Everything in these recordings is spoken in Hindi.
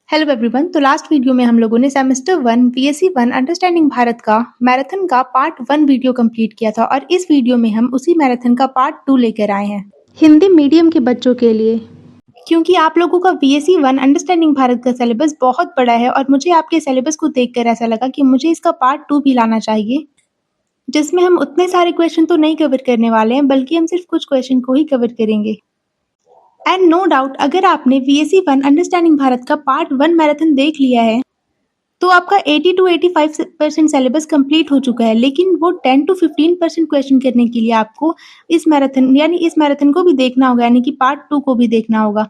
Hello everyone. तो लास्ट वीडियो में हम लोगों ने सेमेस्टर 1 बीएससी 1 अंडरस्टैंडिंग भारत का मैराथन का पार्ट 1 वीडियो कंप्लीट किया था और इस वीडियो में हम उसी मैराथन का पार्ट 2 लेकर आए हैं हिंदी मीडियम के बच्चों के लिए। क्योंकि आप लोगों का बीएससी 1 अंडरस्टैंडिंग भारत का सिलेबस बहुत बड़ा है और मुझे आपके सिलेबस को देखकर ऐसा लगा कि मुझे इसका पार्ट 2 भी लाना चाहिए, जिसमें हम उतने सारे क्वेश्चन तो नहीं कवर करने वाले हैं, बल्कि हम सिर्फ कुछ क्वेश्चन को ही कवर करेंगे। एंड नो डाउट, अगर आपने बीएससी 1 अंडरस्टैंडिंग भारत का पार्ट 1 मैराथन देख लिया है तो आपका 80 टू 85% सिलेबस कंप्लीट हो चुका है, लेकिन वो 10 टू 15% क्वेश्चन करने के लिए आपको इस मैराथन को भी देखना होगा, यानी कि पार्ट 2 को भी देखना होगा।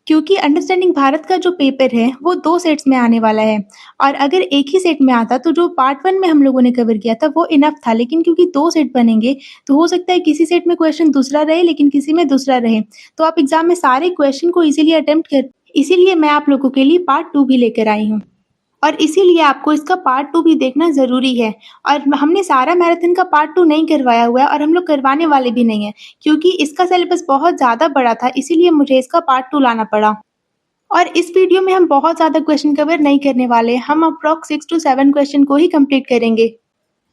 क्योंकि अंडरस्टैंडिंग भारत का जो पेपर है वो 2 सेट्स में आने वाला है और अगर एक ही सेट में आता तो जो पार्ट 1 में हम लोगों ने कवर किया था वो इनफ था, लेकिन क्योंकि 2 सेट बनेंगे तो हो सकता है किसी सेट में क्वेश्चन दूसरा रहे लेकिन किसी में दूसरा रहे, तो आप एग्जाम में सारे क्वेश्चन को इजीली अटेम्प्ट कर, इसीलिए मैं आप लोगों के लिए पार्ट 2 भी लेकर आई हूँ और इसीलिए आपको इसका पार्ट 2 भी देखना ज़रूरी है। और हमने सारा मैराथन का पार्ट 2 नहीं करवाया हुआ है और हम लोग करवाने वाले भी नहीं हैं, क्योंकि इसका सिलेबस बहुत ज़्यादा बड़ा था, इसीलिए मुझे इसका पार्ट 2 लाना पड़ा। और इस वीडियो में हम बहुत ज़्यादा क्वेश्चन कवर नहीं करने वाले, हम अप्रॉक्स 6 टू 7 क्वेश्चन को ही कंप्लीट करेंगे।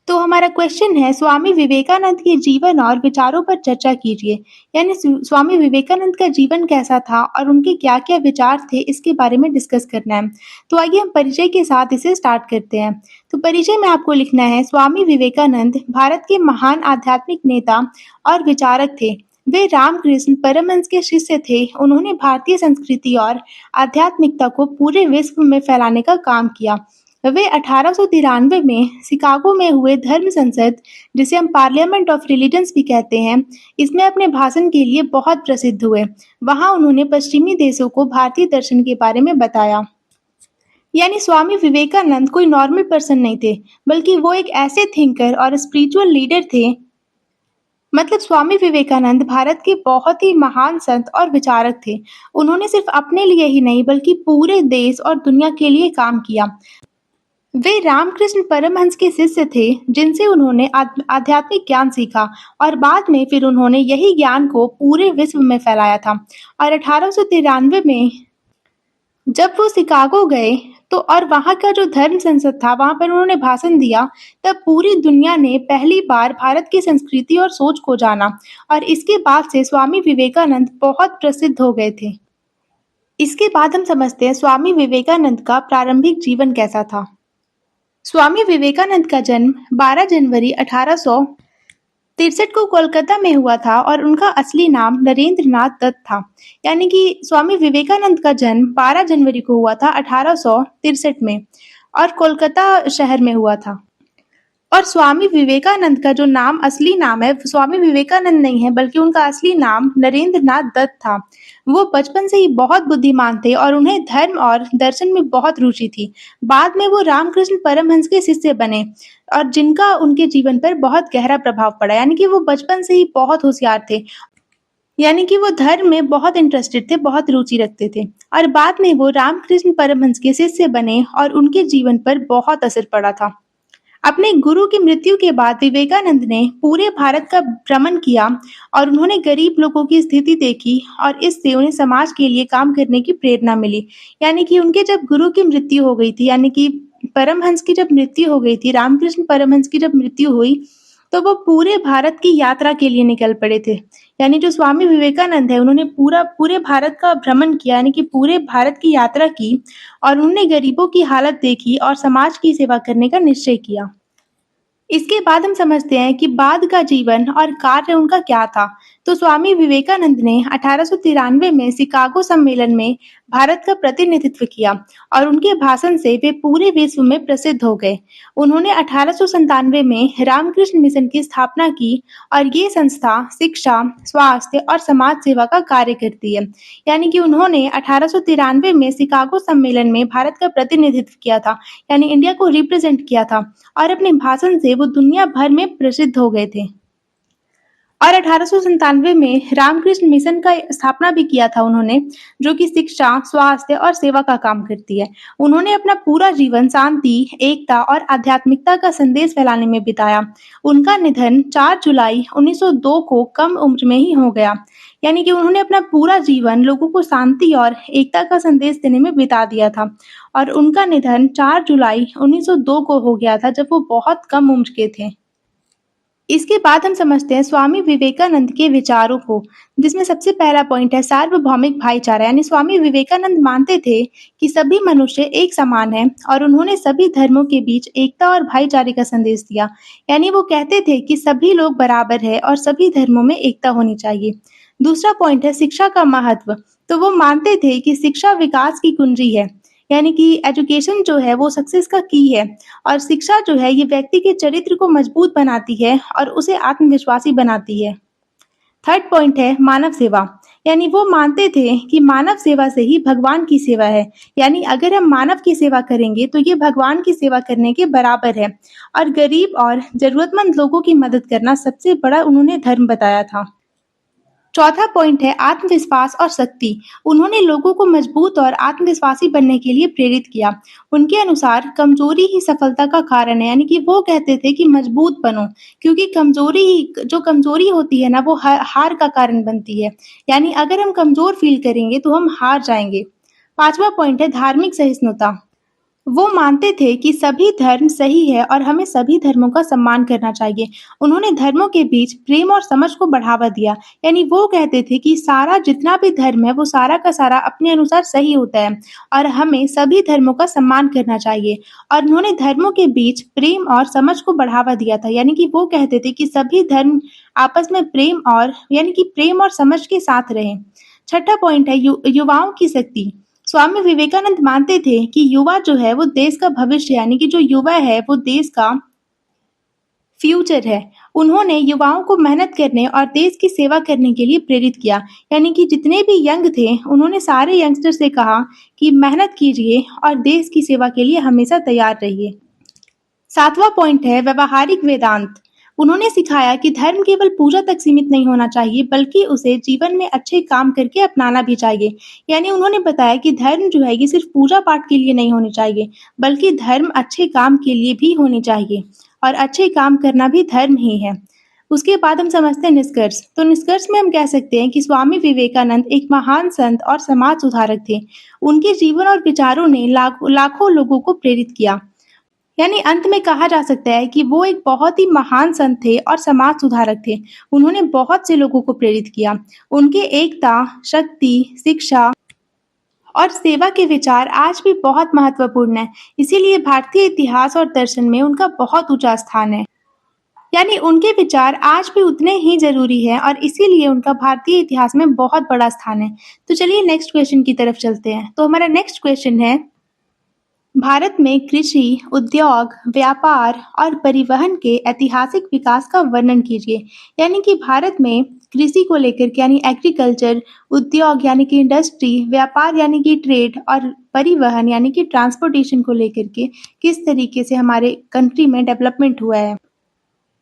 तो हमारा क्वेश्चन है, स्वामी विवेकानंद के जीवन और विचारों पर चर्चा कीजिए। यानी स्वामी विवेकानंद का जीवन कैसा था और उनके क्या-क्या विचार थे, इसके बारे में डिस्कस करना है। तो आइए हम परिचय के साथ इसे स्टार्ट करते हैं। तो परिचय में आपको लिखना है, स्वामी विवेकानंद भारत के महान आध्यात्मिक नेता और विचारक थे। वे रामकृष्ण परमहंस के शिष्य थे। उन्होंने भारतीय संस्कृति और आध्यात्मिकता को पूरे विश्व में फैलाने का काम किया। वे 1893 में शिकागो में हुए धर्म संसद, जिसे हम पार्लियामेंट ऑफ रिलीजन्स भी कहते हैं, इसमें अपने भाषण के लिए बहुत प्रसिद्ध हुए। वहां उन्होंने पश्चिमी देशों को भारतीय दर्शन के बारे में बताया। यानी स्वामी विवेकानंद कोई नॉर्मल पर्सन नहीं थे, बल्कि वो एक ऐसे थिंकर और स्पिरिचुअल लीडर थे। मतलब स्वामी विवेकानंद भारत के बहुत ही महान संत और विचारक थे। उन्होंने सिर्फ अपने लिए ही नहीं बल्कि पूरे देश और दुनिया के लिए काम किया। वे रामकृष्ण परमहंस के शिष्य थे, जिनसे उन्होंने आध्यात्मिक ज्ञान सीखा और बाद में फिर उन्होंने यही ज्ञान को पूरे विश्व में फैलाया था। और 1893 में जब वो शिकागो गए तो और वहाँ का जो धर्म संसद था वहाँ पर उन्होंने भाषण दिया, तब पूरी दुनिया ने पहली बार भारत की संस्कृति और सोच को जाना और इसके बाद से स्वामी विवेकानंद बहुत प्रसिद्ध हो गए थे। इसके बाद हम समझते हैं स्वामी विवेकानंद का प्रारंभिक जीवन कैसा था। स्वामी विवेकानंद का जन्म 12 जनवरी 1863 को कोलकाता में हुआ था और उनका असली नाम नरेंद्र नाथ दत्त था। यानी कि स्वामी विवेकानंद का जन्म 12 जनवरी को हुआ था 1863 में और कोलकाता शहर में हुआ था। और स्वामी विवेकानंद का जो नाम असली नाम है, स्वामी विवेकानंद नहीं है बल्कि उनका असली नाम नरेंद्र नाथ दत्त था। वो बचपन से ही बहुत बुद्धिमान थे और उन्हें धर्म और दर्शन में बहुत रुचि थी। बाद में वो रामकृष्ण परमहंस के शिष्य बने और जिनका उनके जीवन पर बहुत गहरा प्रभाव पड़ा। यानी कि वो बचपन से ही बहुत होशियार थे, यानी कि वो धर्म में बहुत इंटरेस्टेड थे, बहुत रुचि रखते थे और बाद में वो रामकृष्ण परमहंस के शिष्य बने और उनके जीवन पर बहुत असर पड़ा था। अपने गुरु की मृत्यु के बाद विवेकानंद ने पूरे भारत का भ्रमण किया और उन्होंने गरीब लोगों की स्थिति देखी और इससे उन्हें समाज के लिए काम करने की प्रेरणा मिली। यानी कि उनके जब गुरु की मृत्यु हो गई थी, यानी कि परमहंस की जब मृत्यु हो गई थी, रामकृष्ण परमहंस की जब मृत्यु हुई, तो वो पूरे भारत की यात्रा के लिए निकल पड़े थे। यानी जो स्वामी विवेकानंद है उन्होंने पूरे भारत का भ्रमण किया, यानी कि पूरे भारत की यात्रा की और उन्होंने गरीबों की हालत देखी और समाज की सेवा करने का निश्चय किया। इसके बाद हम समझते हैं कि बाद का जीवन और कार्य उनका क्या था। तो स्वामी विवेकानंद ने 1893 में शिकागो सम्मेलन में भारत का प्रतिनिधित्व किया और उनके भाषण से वे पूरे विश्व में प्रसिद्ध हो गए। उन्होंने 1897 में रामकृष्ण मिशन की स्थापना की और ये संस्था शिक्षा, स्वास्थ्य और समाज सेवा का कार्य करती है। यानी कि उन्होंने 1893 में शिकागो सम्मेलन में भारत का प्रतिनिधित्व किया था, यानी इंडिया को रिप्रेजेंट किया था और अपने भाषण से वो दुनिया भर में प्रसिद्ध हो गए थे। और 1897 में रामकृष्ण मिशन का स्थापना भी किया था उन्होंने, जो कि शिक्षा, स्वास्थ्य और सेवा का काम करती है। उन्होंने अपना पूरा जीवन शांति, एकता और आध्यात्मिकता का संदेश फैलाने में बिताया। उनका निधन 4 जुलाई 1902 को कम उम्र में ही हो गया। यानी कि उन्होंने अपना पूरा जीवन लोगों को शांति और एकता का संदेश देने में बिता दिया था और उनका निधन 4 जुलाई 1902 को हो गया था, जब वो बहुत कम उम्र के थे। इसके बाद हम समझते हैं स्वामी विवेकानंद के विचारों को, जिसमें सबसे पहला पॉइंट है सार्वभौमिक भाईचारा। यानी स्वामी विवेकानंद मानते थे कि सभी मनुष्य एक समान हैं और उन्होंने सभी धर्मों के बीच एकता और भाईचारे का संदेश दिया। यानी वो कहते थे कि सभी लोग बराबर हैं और सभी धर्मों में एकता होनी चाहिए। दूसरा पॉइंट है शिक्षा का महत्व। तो वो मानते थे कि शिक्षा विकास की कुंजी है, यानी कि एजुकेशन जो है वो सक्सेस का की है और शिक्षा जो है ये व्यक्ति के चरित्र को मजबूत बनाती है और उसे आत्मविश्वासी बनाती है। थर्ड पॉइंट है मानव सेवा। यानी वो मानते थे कि मानव सेवा से ही भगवान की सेवा है। यानी अगर हम मानव की सेवा करेंगे तो ये भगवान की सेवा करने के बराबर है और गरीब और जरूरतमंद लोगों की मदद करना सबसे बड़ा उन्होंने धर्म बताया था। चौथा पॉइंट है आत्मविश्वास और शक्ति। उन्होंने लोगों को मजबूत और आत्मविश्वासी बनने के लिए प्रेरित किया। उनके अनुसार कमजोरी ही सफलता का कारण है। यानी कि वो कहते थे कि मजबूत बनो, क्योंकि जो कमजोरी होती है ना वो हार का कारण बनती है। यानी अगर हम कमजोर फील करेंगे तो हम हार जाएंगे। पांचवा पॉइंट है धार्मिक सहिष्णुता। वो मानते थे कि सभी धर्म सही है और हमें सभी धर्मों का सम्मान करना चाहिए। उन्होंने धर्मों के बीच प्रेम और समझ को बढ़ावा दिया। यानी वो कहते थे कि सारा जितना भी धर्म है वो सारा का सारा अपने अनुसार सही होता है और हमें सभी धर्मों का सम्मान करना चाहिए। और उन्होंने धर्मों के बीच प्रेम और समझ को बढ़ावा दिया था। यानी कि वो कहते थे कि सभी धर्म आपस में प्रेम और समझ के साथ रहें। छठा पॉइंट है युवाओं की शक्ति। स्वामी विवेकानंद मानते थे कि युवा जो है वो देश का भविष्य, यानी कि जो युवा है वो देश का फ्यूचर है। उन्होंने युवाओं को मेहनत करने और देश की सेवा करने के लिए प्रेरित किया। यानी कि जितने भी यंग थे उन्होंने सारे यंगस्टर से कहा कि मेहनत कीजिए और देश की सेवा के लिए हमेशा तैयार रहिए। सातवां पॉइंट है व्यवहारिक वेदांत। उन्होंने सिखाया कि धर्म केवल पूजा तक सीमित नहीं होना चाहिए, बल्कि उसे जीवन में अच्छे काम करके अपनाना भी चाहिए। यानी उन्होंने बताया कि धर्म जो है ये सिर्फ पूजा पाठ के लिए नहीं होनी चाहिए, बल्कि धर्म अच्छे काम के लिए भी होनी चाहिए और अच्छे काम करना भी धर्म ही है। उसके बाद हम समझते हैं निष्कर्ष। तो निष्कर्ष में हम कह सकते हैं कि स्वामी विवेकानंद एक महान संत और समाज सुधारक थे। उनके जीवन और विचारों ने लाखों लोगों को प्रेरित किया। यानी अंत में कहा जा सकता है कि वो एक बहुत ही महान संत थे और समाज सुधारक थे। उन्होंने बहुत से लोगों को प्रेरित किया। उनके एकता, शक्ति, शिक्षा और सेवा के विचार आज भी बहुत महत्वपूर्ण है। इसीलिए भारतीय इतिहास और दर्शन में उनका बहुत ऊंचा स्थान है। यानी उनके विचार आज भी उतने ही जरूरी है और इसीलिए उनका भारतीय इतिहास में बहुत बड़ा स्थान है। तो चलिए नेक्स्ट क्वेश्चन की तरफ चलते हैं। तो हमारा नेक्स्ट क्वेश्चन है भारत में कृषि, उद्योग, व्यापार और परिवहन के ऐतिहासिक विकास का वर्णन कीजिए। यानी कि भारत में कृषि को लेकर के यानी एग्रीकल्चर, उद्योग यानी कि इंडस्ट्री, व्यापार यानी कि ट्रेड और परिवहन यानी कि ट्रांसपोर्टेशन को लेकर के किस तरीके से हमारे कंट्री में डेवलपमेंट हुआ है।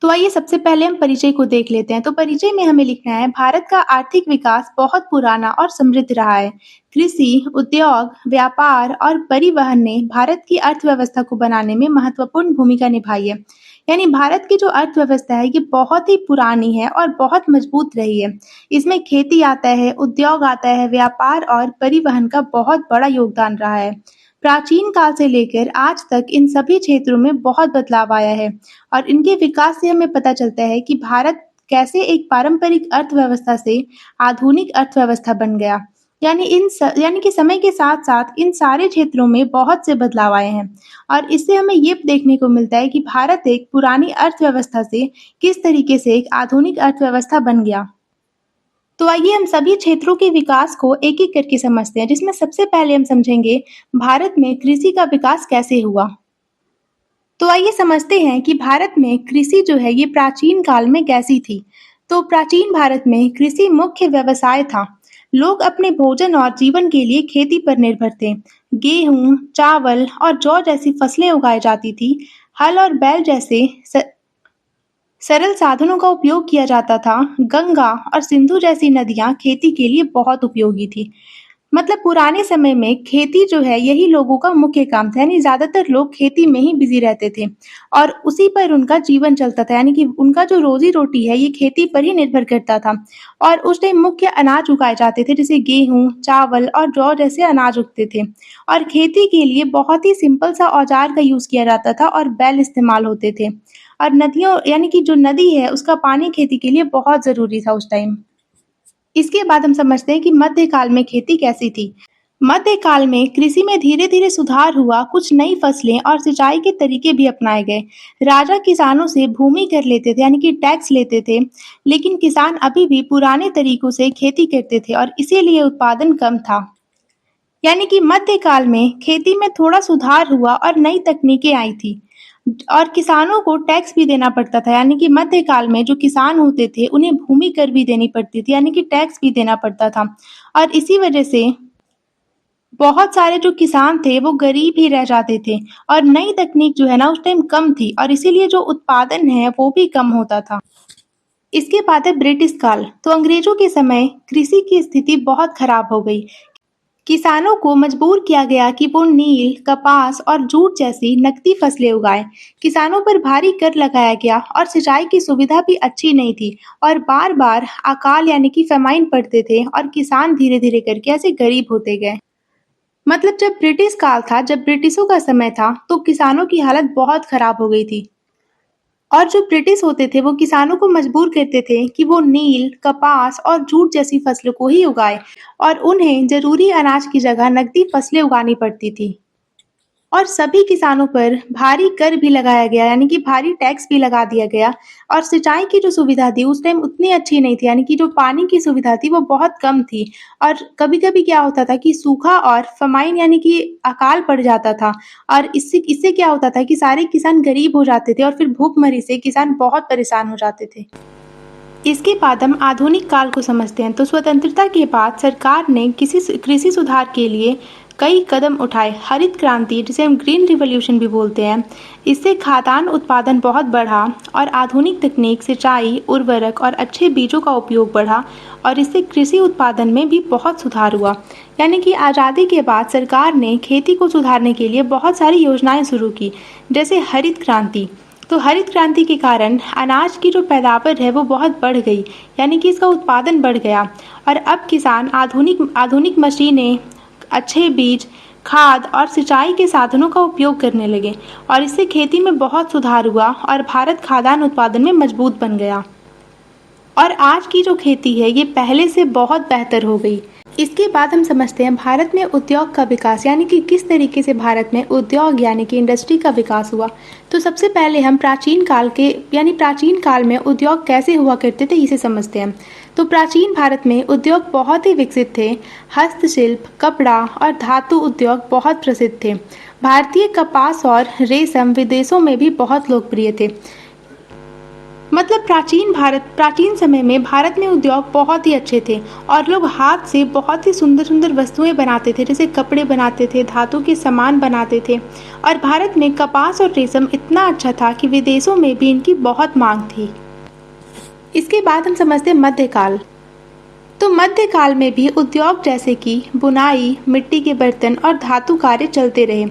तो आइए सबसे पहले हम परिचय को देख लेते हैं। तो परिचय में हमें लिखना है भारत का आर्थिक विकास बहुत पुराना और समृद्ध रहा है। कृषि, उद्योग, व्यापार और परिवहन ने भारत की अर्थव्यवस्था को बनाने में महत्वपूर्ण भूमिका निभाई है। यानी भारत की जो अर्थव्यवस्था है ये बहुत ही पुरानी है और बहुत मजबूत रही है। इसमें खेती आता है, उद्योग आता है, व्यापार और परिवहन का बहुत बड़ा योगदान रहा है। प्राचीन काल से लेकर आज तक इन सभी क्षेत्रों में बहुत बदलाव आया है और इनके विकास से हमें पता चलता है कि भारत कैसे एक पारंपरिक अर्थव्यवस्था से आधुनिक अर्थव्यवस्था बन गया। यानी कि समय के साथ-साथ इन सारे क्षेत्रों में बहुत से बदलाव आए हैं और इससे हमें ये देखने को मिलता है कि भारत एक पुरानी अर्थव्यवस्था से किस तरीके से एक आधुनिक अर्थव्यवस्था बन गया। तो आइए हम सभी क्षेत्रों के विकास को एक-एक करके समझते हैं, जिसमें सबसे पहले हम समझेंगे भारत में कृषि का विकास कैसे हुआ। तो आइए समझते हैं कि भारत में कृषि जो है ये प्राचीन काल में कैसी थी। तो प्राचीन भारत में कृषि मुख्य व्यवसाय था। लोग अपने भोजन और जीवन के लिए खेती पर निर्भर थे। गेहूं, चावल और जौ जैसी फसलें उगाई जाती थी। हल और बैल जैसे सरल साधनों का उपयोग किया जाता था। गंगा और सिंधु जैसी नदियां खेती के लिए बहुत उपयोगी थी। मतलब पुराने समय में खेती जो है यही लोगों का मुख्य काम था, यानी ज्यादातर लोग खेती में ही बिजी रहते थे और उसी पर उनका जीवन चलता था, यानी कि उनका जो रोजी रोटी है ये खेती पर ही निर्भर करता था। और उस टाइम मुख्य अनाज उगाए जाते थे, जैसे गेहूं, चावल और जौ जैसे अनाज उगते थे। और खेती के लिए बहुत ही सिंपल सा औजार का यूज किया जाता था और बैल इस्तेमाल होते थे। और नदियों यानी कि जो नदी है उसका पानी खेती के लिए बहुत जरूरी था उस टाइम। इसके बाद हम समझते हैं कि मध्यकाल में खेती कैसी थी। मध्यकाल में कृषि में धीरे धीरे सुधार हुआ, कुछ नई फसलें और सिंचाई के तरीके भी अपनाए गए। राजा किसानों से भूमि कर लेते थे, यानी कि टैक्स लेते थे, लेकिन किसान अभी भी पुराने तरीकों से खेती करते थे और इसीलिए उत्पादन कम था। यानी कि मध्यकाल में खेती में थोड़ा सुधार हुआ और नई तकनीकें आई थी और किसानों को टैक्स भी देना पड़ता था। यानी कि मध्यकाल में जो किसान होते थे उन्हें भूमि कर भी देनी पड़ती थी, यानी कि टैक्स भी देना पड़ता था। और इसी वजह से बहुत सारे जो किसान थे वो गरीब ही रह जाते थे और नई तकनीक जो है ना उस टाइम कम थी और इसीलिए जो उत्पादन है वो भी कम होता था। इसके बाद है ब्रिटिश काल। तो अंग्रेजों के समय कृषि की स्थिति बहुत खराब हो गई। किसानों को मजबूर किया गया कि वो नील, कपास और जूट जैसी नकदी फसलें उगाएं। किसानों पर भारी कर लगाया गया और सिंचाई की सुविधा भी अच्छी नहीं थी और बार-बार अकाल यानी कि फेमाइन पड़ते थे और किसान धीरे-धीरे करके ऐसे गरीब होते गए। मतलब जब ब्रिटिश काल था, जब ब्रिटिशों का समय था, तो किसानों की हालत बहुत खराब हो गई थी। और जो ब्रिटिश होते थे वो किसानों को मजबूर करते थे कि वो नील, कपास और जूट जैसी फसलों को ही उगाए और उन्हें जरूरी अनाज की जगह नकदी फसलें उगानी पड़ती थी। और सभी किसानों पर भारी कर भी लगाया गया, यानी कि भारी टैक्स भी लगा दिया गया। और सिंचाई की जो सुविधा थी उस टाइम उतनी अच्छी नहीं थी, यानी कि जो पानी की सुविधा थी वो बहुत कम थी। और कभी-कभी क्या होता था कि सूखा और फमाइन यानी कि अकाल पड़ जाता था और इससे इससे क्या होता था कि सारे किसान गरीब हो जाते थे और फिर भूखमरी से किसान बहुत परेशान हो जाते थे। इसके बाद हम आधुनिक काल को समझते हैं। तो स्वतंत्रता के बाद सरकार ने किसी कृषि सुधार के लिए कई कदम उठाए। हरित क्रांति, जिसे हम ग्रीन रिवॉल्यूशन भी बोलते हैं, इससे खाद्यान्न उत्पादन बहुत बढ़ा और आधुनिक तकनीक, सिंचाई, उर्वरक और अच्छे बीजों का उपयोग बढ़ा और इससे कृषि उत्पादन में भी बहुत सुधार हुआ। यानी कि आज़ादी के बाद सरकार ने खेती को सुधारने के लिए बहुत सारी योजनाएं शुरू की, जैसे हरित क्रांति। तो हरित क्रांति के कारण अनाज की जो पैदावार है वो बहुत बढ़ गई, यानी कि इसका उत्पादन बढ़ गया और अब किसान आधुनिक आधुनिक मशीनें, अच्छे बीज, खाद और सिंचाई के साधनों का उपयोग करने लगे और इससे खेती में बहुत सुधार हुआ और भारत खाद्यान्न उत्पादन में मजबूत बन गया। और आज की जो खेती है ये पहले से बहुत बेहतर हो गई। इसके बाद हम समझते हैं भारत में उद्योग का विकास, यानी कि किस तरीके से भारत में उद्योग यानी कि इंडस्ट्री का विकास हुआ। तो सबसे पहले हम प्राचीन काल में उद्योग कैसे हुआ करते थे इसे समझते हैं। तो प्राचीन भारत में उद्योग बहुत ही विकसित थे। हस्तशिल्प, कपड़ा और धातु उद्योग बहुत प्रसिद्ध थे। भारतीय कपास और रेशम विदेशों में भी बहुत लोकप्रिय थे। मतलब प्राचीन समय में भारत में उद्योग बहुत ही अच्छे थे और लोग हाथ से बहुत ही सुंदर सुंदर वस्तुएं बनाते थे, जैसे कपड़े बनाते थे, धातु के सामान बनाते थे। और भारत में कपास और रेशम इतना अच्छा था कि विदेशों में भी इनकी बहुत मांग थी। इसके बाद हम समझते हैं मध्यकाल। तो मध्यकाल में भी उद्योग जैसे कि बुनाई, मिट्टी के बर्तन और धातु कार्य चलते रहे।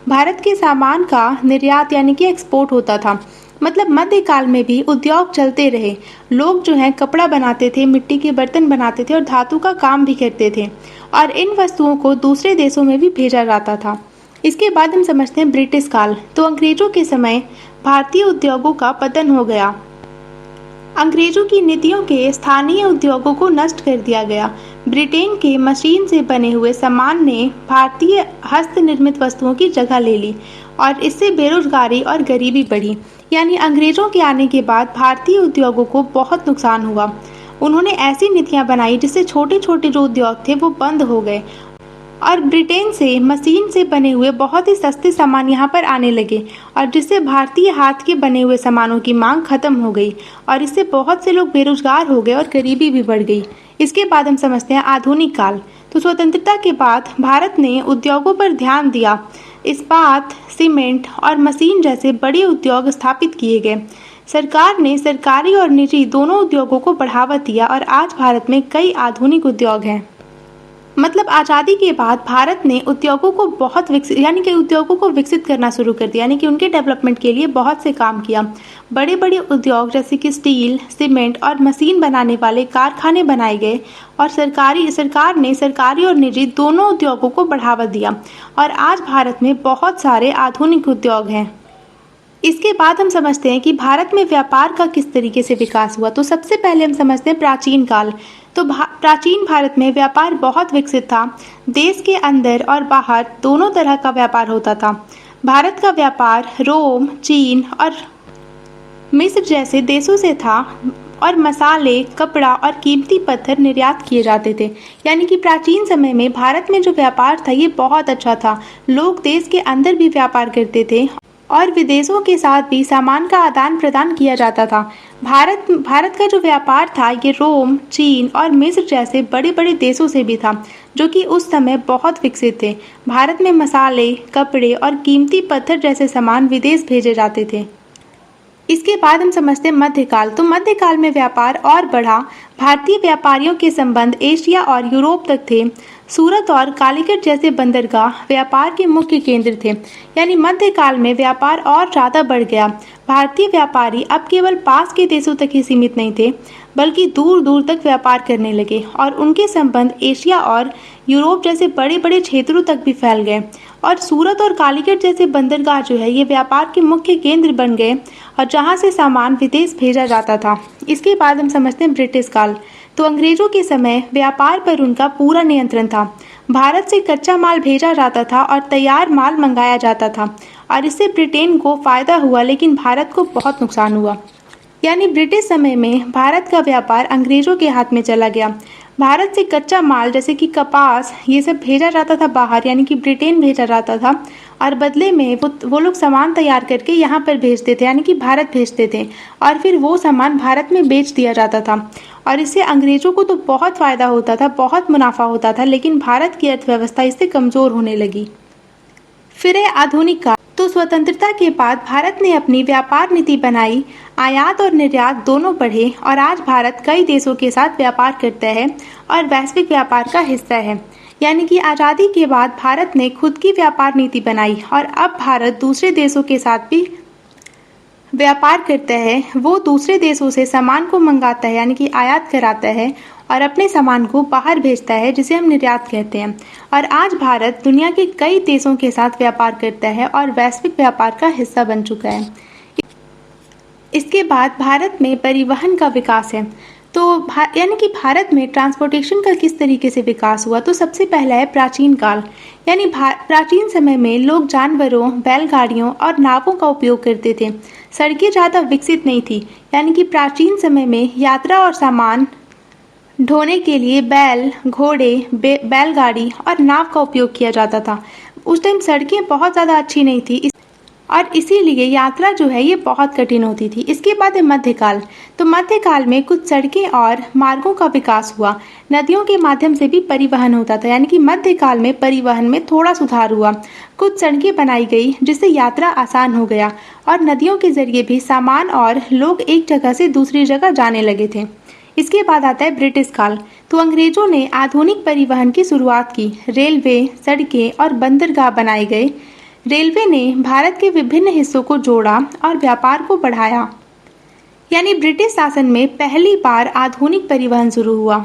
भारत के सामान का निर्यात यानी कि एक्सपोर्ट होता था। मतलब मध्यकाल में भी उद्योग चलते रहे। लोग जो हैं कपड़ा बनाते थे, मिट्टी के बर्तन बनाते थे और धातु का काम भी करते थे और इन वस्तुओं को दूसरे देशों में भी भेजा जाता था। इसके बाद हम समझते हैं ब्रिटिश काल। तो अंग्रेजों के समय भारतीय उद्योगों का पतन हो गया। अंग्रेजों की नीतियों के स्थानीय उद्योगों को नष्ट कर दिया गया। ब्रिटेन के मशीन से बने हुए सामान ने भारतीय हस्त निर्मित वस्तुओं की जगह ले ली और इससे बेरोजगारी और गरीबी बढ़ी। यानी अंग्रेजों के आने के बाद भारतीय उद्योगों को बहुत नुकसान हुआ। उन्होंने ऐसी नीतियां बनाई जिससे छोटे छोटे जो उद्योग थे वो बंद हो गए और ब्रिटेन से मशीन से बने हुए बहुत ही सस्ते सामान यहाँ पर आने लगे और जिससे भारतीय हाथ के बने हुए सामानों की मांग खत्म हो गई और इससे बहुत से लोग बेरोजगार हो गए और गरीबी भी बढ़ गई। इसके बाद हम समझते हैं आधुनिक काल। तो स्वतंत्रता के बाद भारत ने उद्योगों पर ध्यान दिया। इस्पात, सीमेंट और मशीन जैसे बड़े उद्योग स्थापित किए गए। सरकार ने सरकारी और निजी दोनों उद्योगों को बढ़ावा दिया और आज भारत में कई आधुनिक उद्योग हैं। मतलब आज़ादी के बाद भारत ने उद्योगों को बहुत विकसित यानी कि उद्योगों को विकसित करना शुरू कर दिया, यानी कि उनके डेवलपमेंट के लिए बहुत से काम किया। बड़े बड़े उद्योग जैसे कि स्टील, सीमेंट और मशीन बनाने वाले कारखाने बनाए गए और सरकार ने सरकारी और निजी दोनों उद्योगों को बढ़ावा दिया और आज भारत में बहुत सारे आधुनिक उद्योग हैं। इसके बाद हम समझते हैं कि भारत में व्यापार का किस तरीके से विकास हुआ। तो सबसे पहले हम समझते हैं प्राचीन काल। तो प्राचीन भारत में व्यापार बहुत विकसित था। देश के अंदर और बाहर दोनों तरह का व्यापार होता था। भारत का व्यापार रोम, चीन और मिस्र जैसे देशों से था और मसाले, कपड़ा और कीमती पत्थर निर्यात किए जाते थे। यानी कि प्राचीन समय में भारत में जो व्यापार था ये बहुत अच्छा था। लोग देश के अंदर भी व्यापार करते थे और विदेशों के साथ भी सामान का आदान प्रदान किया जाता था। भारत का जो व्यापार था ये रोम, चीन और मिस्र जैसे बड़े बड़े देशों से भी था, जो कि उस समय बहुत विकसित थे। भारत में मसाले, कपड़े और कीमती पत्थर जैसे सामान विदेश भेजे जाते थे। इसके बाद हम समझते हैं मध्यकाल। तो मध्यकाल में व्यापार और बढ़ा। भारतीय व्यापारियों के संबंध एशिया और यूरोप तक थे। सूरत और कालीकट जैसे बंदरगाह व्यापार के मुख्य केंद्र थे। यानी मध्यकाल में व्यापार और ज़्यादा बढ़ गया। भारतीय व्यापारी अब केवल पास के देशों तक ही सीमित नहीं थे, बल्कि दूर दूर तक व्यापार करने लगे और उनके संबंध एशिया और यूरोप जैसे बड़े बड़े क्षेत्रों तक भी फैल गए। और सूरत और कालीकट जैसे बंदरगाह जो है ये व्यापार के मुख्य केंद्र बन गए और जहाँ से सामान विदेश भेजा जाता था। इसके बाद हम समझते हैं ब्रिटिश काल। तो अंग्रेजों के समय व्यापार पर उनका पूरा नियंत्रण था। भारत से कच्चा माल भेजा जाता था और तैयार माल मंगाया जाता था और इससे ब्रिटेन को फायदा हुआ, लेकिन भारत को बहुत नुकसान हुआ। यानी ब्रिटिश समय में भारत का व्यापार अंग्रेजों के हाथ में चला गया। भारत से कच्चा माल जैसे कि कपास ये सब भेजा जाता था बाहर, यानी कि ब्रिटेन भेजा जाता था और बदले में वो लोग सामान तैयार करके यहाँ पर भेजते थे, यानी कि भारत भेजते थे और फिर वो सामान भारत में बेच दिया जाता था और इससे अंग्रेजों को तो बहुत फ़ायदा होता था, बहुत मुनाफा होता था, लेकिन भारत की अर्थव्यवस्था इससे कमज़ोर होने लगी। फिर है आधुनिक काल। तो स्वतंत्रता के बाद भारत ने अपनी व्यापार नीति बनाई। आयात और निर्यात दोनों बढ़े और आज भारत कई देशों के साथ व्यापार करता है और वैश्विक व्यापार का हिस्सा है। यानी कि आज़ादी के बाद भारत ने खुद की व्यापार नीति बनाई और अब भारत दूसरे देशों के साथ भी व्यापार करता है। वो दूसरे देशों से सामान को मंगाता है, यानी कि आयात कराता है और अपने सामान को बाहर भेजता है, जिसे हम निर्यात कहते हैं। और आज भारत दुनिया के कई देशों के साथ व्यापार करता है और वैश्विक व्यापार का हिस्सा बन चुका है। इसके बाद भारत में परिवहन का विकास है। तो यानी कि भारत में ट्रांसपोर्टेशन का किस तरीके से विकास हुआ। तो सबसे पहला है प्राचीन काल। यानी प्राचीन समय में लोग जानवरों, बैलगाड़ियों और नावों का उपयोग करते थे। सड़कें ज़्यादा विकसित नहीं थी, यानी कि प्राचीन समय में यात्रा और सामान ढोने के लिए बैल, घोड़े, बैलगाड़ी और नाव का उपयोग किया जाता था। उस टाइम सड़कें बहुत ज़्यादा अच्छी नहीं थी और इसीलिए यात्रा जो है ये बहुत कठिन होती थी। इसके बाद है मध्यकाल। तो मध्यकाल में कुछ सड़कें और मार्गों का विकास हुआ। नदियों के माध्यम से भी परिवहन होता था, यानी कि मध्यकाल में परिवहन में थोड़ा सुधार हुआ। कुछ सड़कें बनाई गई जिससे यात्रा आसान हो गया और नदियों के जरिए भी सामान और लोग एक जगह से दूसरी जगह जाने लगे थे। इसके बाद आता है ब्रिटिश काल। तो अंग्रेजों ने आधुनिक परिवहन की शुरुआत की। रेलवे, सड़कें और बंदरगाह बनाए गए। रेलवे ने भारत के विभिन्न हिस्सों को जोड़ा और व्यापार को बढ़ाया। यानी ब्रिटिश शासन में पहली बार आधुनिक परिवहन शुरू हुआ।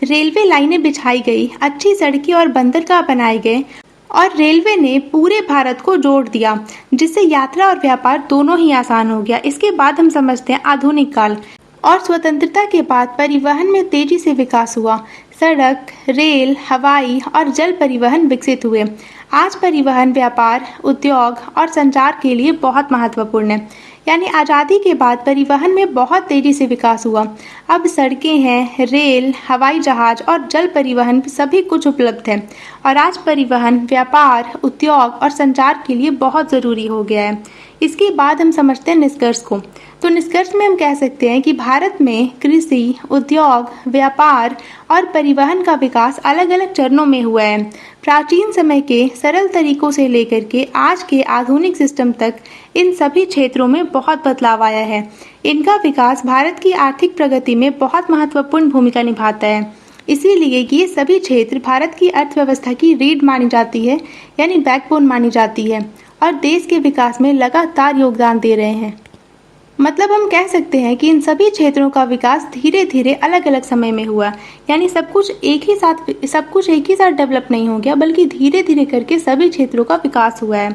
रेलवे लाइनें बिछाई गई, अच्छी सड़कें और बंदरगाह बनाए गए और रेलवे ने पूरे भारत को जोड़ दिया, जिससे यात्रा और व्यापार दोनों ही आसान हो गया। इसके बाद हम समझते हैं आधुनिक काल। और स्वतंत्रता के बाद परिवहन में तेजी से विकास हुआ। सड़क, रेल, हवाई और जल परिवहन विकसित हुए। आज परिवहन व्यापार, उद्योग और संचार के लिए बहुत महत्वपूर्ण है। यानी आज़ादी के बाद परिवहन में बहुत तेजी से विकास हुआ। अब सड़कें हैं, रेल, हवाई जहाज और जल परिवहन सभी कुछ उपलब्ध है और आज परिवहन व्यापार, उद्योग और संचार के लिए बहुत ज़रूरी हो गया है। इसके बाद हम समझते हैं निष्कर्ष को। तो निष्कर्ष में हम कह सकते हैं कि भारत में कृषि, उद्योग, व्यापार और परिवहन का विकास अलग-अलग चरणों में हुआ है। प्राचीन समय के सरल तरीकों से लेकर के आज के आधुनिक सिस्टम तक इन सभी क्षेत्रों में बहुत बदलाव आया है। इनका विकास भारत की आर्थिक प्रगति में बहुत महत्वपूर्ण भूमिका निभाता है। इसीलिए ये सभी क्षेत्र भारत की अर्थव्यवस्था की रीढ़ मानी जाती है, यानी बैकबोन मानी जाती है, और देश के विकास में लगातार योगदान दे रहे हैं। मतलब हम कह सकते हैं कि इन सभी क्षेत्रों का विकास धीरे धीरे अलग अलग समय में हुआ, यानी सब कुछ एक ही साथ डेवलप नहीं हो गया, बल्कि धीरे धीरे करके सभी क्षेत्रों का विकास हुआ है।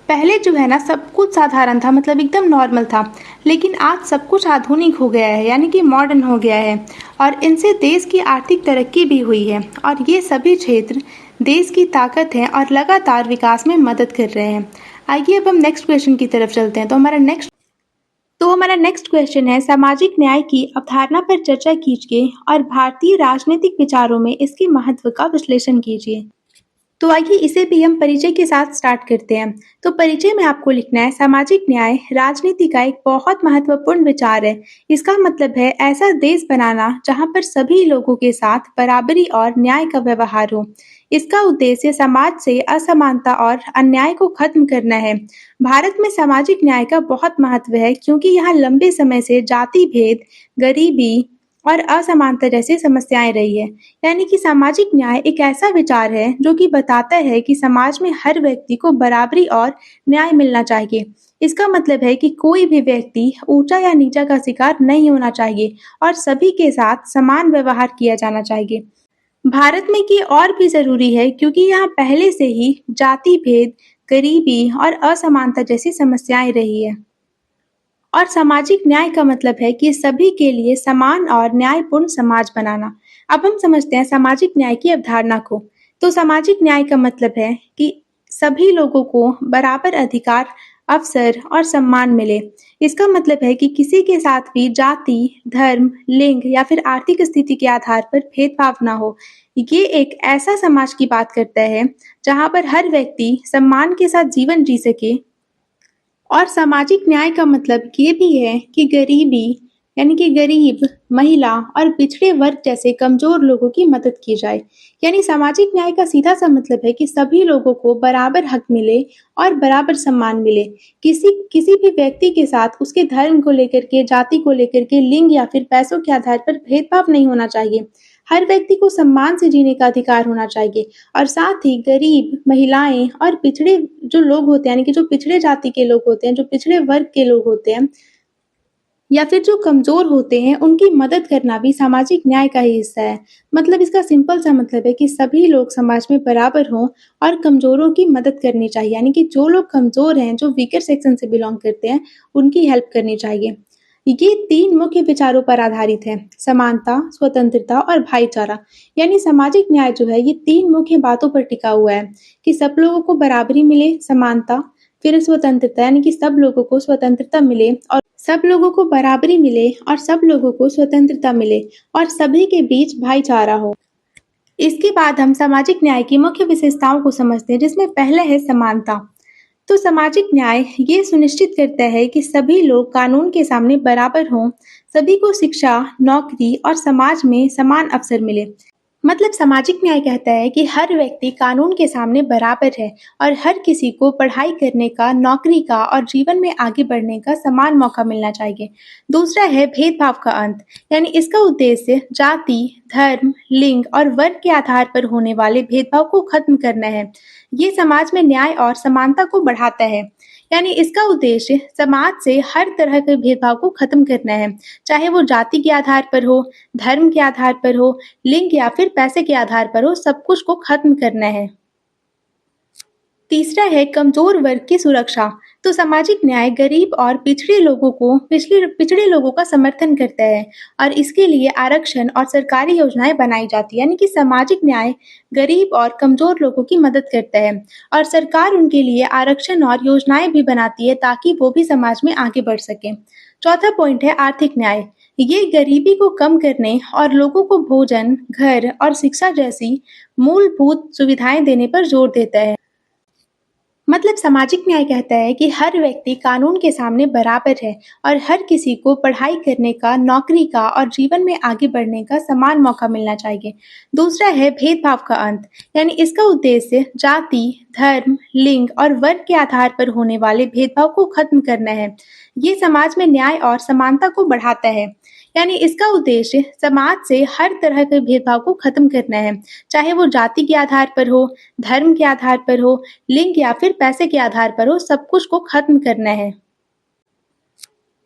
पहले जो है ना, सब कुछ साधारण था, मतलब एकदम नॉर्मल था, लेकिन आज सब कुछ आधुनिक हो गया है, यानी कि मॉडर्न हो गया है, और इनसे देश की आर्थिक तरक्की भी हुई है। और ये सभी क्षेत्र देश की ताकत हैं और लगातार विकास में मदद कर रहे हैं। आइए अब हम नेक्स्ट क्वेश्चन की तरफ चलते हैं। तो हमारा नेक्स्ट क्वेश्चन है, सामाजिक न्याय की अवधारणा पर चर्चा कीजिए और भारतीय राजनीतिक विचारों में इसके महत्व का विश्लेषण कीजिए। तो आइए इसे भी हम परिचय के साथ स्टार्ट करते हैं। तो परिचय में आपको लिखना है, सामाजिक न्याय राजनीति का एक बहुत महत्वपूर्ण विचार है। इसका मतलब है ऐसा देश बनाना जहां पर सभी लोगों के साथ बराबरी और न्याय का व्यवहार हो। इसका उद्देश्य समाज से असमानता और अन्याय को खत्म करना है। भारत में सामाजिक न्याय का बहुत महत्व है, क्योंकि यहाँ लंबे समय से जाति भेद, गरीबी और असमानता जैसी समस्याएं रही है। यानी कि सामाजिक न्याय एक ऐसा विचार है जो कि बताता है कि समाज में हर व्यक्ति को बराबरी और न्याय मिलना चाहिए। इसका मतलब है कि कोई भी व्यक्ति ऊंचा या नीचा का शिकार नहीं होना चाहिए और सभी के साथ समान व्यवहार किया जाना चाहिए। भारत में ये और भी जरूरी है, क्योंकि यहाँ पहले से ही जाति भेद, गरीबी और असमानता जैसी समस्याएं रही है। और सामाजिक न्याय का मतलब है कि सभी के लिए समान और न्यायपूर्ण समाज बनाना। अब हम समझते हैं सामाजिक न्याय की अवधारणा को। तो सामाजिक न्याय का मतलब है कि सभी लोगों को बराबर अधिकार, अवसर और सम्मान मिले। इसका मतलब है कि किसी के साथ भी जाति, धर्म, लिंग या फिर आर्थिक स्थिति के आधार पर भेदभाव ना हो। ये एक ऐसा समाज की बात करता है जहाँ पर हर व्यक्ति सम्मान के साथ जीवन जी सके। और सामाजिक न्याय का मतलब ये भी है कि गरीबी, यानी कि गरीब, महिला और पिछड़े वर्ग जैसे कमजोर लोगों की मदद की जाए। यानी सामाजिक न्याय का सीधा सा मतलब है कि सभी लोगों को बराबर हक मिले और बराबर सम्मान मिले। किसी किसी भी व्यक्ति के साथ उसके धर्म को लेकर के, जाति को लेकर के, लिंग या फिर पैसों के आधार पर भेदभाव नहीं होना चाहिए। हर व्यक्ति को सम्मान से जीने का अधिकार होना चाहिए। और साथ ही गरीब, महिलाएं और पिछड़े जो लोग होते हैं, यानी कि जो पिछड़े जाति के लोग होते हैं, जो पिछड़े वर्ग के लोग होते हैं, या फिर जो कमजोर होते हैं, उनकी मदद करना भी सामाजिक न्याय का ही हिस्सा है। मतलब इसका सिंपल सा मतलब है कि सभी लोग समाज में बराबर हों और कमजोरों की मदद करनी चाहिए। यानी कि जो लोग कमजोर हैं, जो वीकर सेक्शन से बिलोंग करते हैं, उनकी हेल्प करनी चाहिए। ये 3 मुख्य विचारों पर आधारित है, समानता, स्वतंत्रता और भाईचारा। यानी सामाजिक न्याय जो है, ये 3 मुख्य बातों पर टिका हुआ है कि सब लोगों को बराबरी मिले, समानता, फिर स्वतंत्रता, यानी कि सब लोगों को स्वतंत्रता मिले और सब लोगों को बराबरी मिले और सब लोगों को स्वतंत्रता मिले और सभी के बीच भाईचारा हो। इसके बाद हम सामाजिक न्याय की मुख्य विशेषताओं को समझते हैं, जिसमें पहला है समानता। तो सामाजिक न्याय ये सुनिश्चित करता है कि सभी लोग कानून के सामने बराबर हों, सभी को शिक्षा, नौकरी और समाज में समान अवसर मिले। मतलब सामाजिक न्याय कहता है कि हर व्यक्ति कानून के सामने बराबर है और हर किसी को पढ़ाई करने का, नौकरी का और जीवन में आगे बढ़ने का समान मौका मिलना चाहिए। दूसरा है भेदभाव का अंत, यानी इसका उद्देश्य जाति, धर्म, लिंग और वर्ग के आधार पर होने वाले भेदभाव को खत्म करना है। ये समाज में न्याय और समानता को बढ़ाता है। यानी इसका उद्देश्य समाज से हर तरह के भेदभाव को खत्म करना है, चाहे वो जाति के आधार पर हो, धर्म के आधार पर हो, लिंग या फिर पैसे के आधार पर हो, सब कुछ को खत्म करना है। तीसरा है कमजोर वर्ग की सुरक्षा। तो सामाजिक न्याय गरीब और पिछड़े लोगों का समर्थन करता है और इसके लिए आरक्षण और सरकारी योजनाएं बनाई जाती है। यानी कि सामाजिक न्याय गरीब और कमजोर लोगों की मदद करता है और सरकार उनके लिए आरक्षण और योजनाएं भी बनाती है, ताकि वो भी समाज में आगे बढ़ सके। चौथा पॉइंट है आर्थिक न्याय। ये गरीबी को कम करने और लोगों को भोजन, घर और शिक्षा जैसी मूलभूत सुविधाएं देने पर जोर देता है। मतलब सामाजिक न्याय कहता है कि हर व्यक्ति कानून के सामने बराबर है और हर किसी को पढ़ाई करने का, नौकरी का और जीवन में आगे बढ़ने का समान मौका मिलना चाहिए। दूसरा है भेदभाव का अंत, यानी इसका उद्देश्य जाति, धर्म, लिंग और वर्ग के आधार पर होने वाले भेदभाव को खत्म करना है। ये समाज में न्याय और समानता को बढ़ाता है। यानी इसका उद्देश्य समाज से हर तरह के भेदभाव को खत्म करना है, चाहे वो जाति के आधार पर हो, धर्म के आधार पर हो, लिंग या फिर पैसे के आधार पर हो, सब कुछ को खत्म करना है।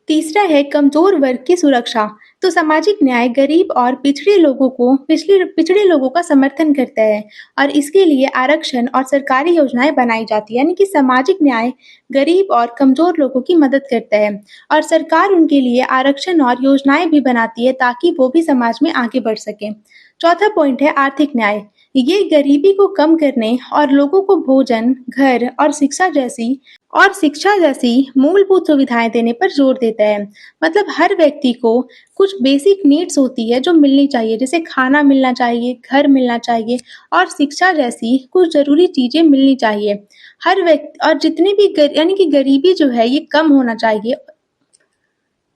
तीसरा है कमजोर वर्ग की सुरक्षा। तो सामाजिक न्याय गरीब और पिछड़े लोगों का समर्थन करता है और इसके लिए आरक्षण और सरकारी योजनाएं बनाई जाती है। यानी कि सामाजिक न्याय गरीब और कमजोर लोगों की मदद करता है और सरकार उनके लिए आरक्षण और योजनाएं भी बनाती है ताकि वो भी समाज में आगे बढ़ सके। चौथा पॉइंट है आर्थिक न्याय। ये गरीबी को कम करने और लोगों को भोजन, घर और शिक्षा जैसी मूलभूत सुविधाएं देने पर जोर देता है। मतलब हर व्यक्ति को कुछ बेसिक नीड्स होती है जो मिलनी चाहिए, जैसे खाना मिलना चाहिए, घर मिलना चाहिए और शिक्षा जैसी कुछ जरूरी चीजें मिलनी चाहिए। हर व्यक्ति और जितनी भी यानी कि गरीबी जो है ये कम होना चाहिए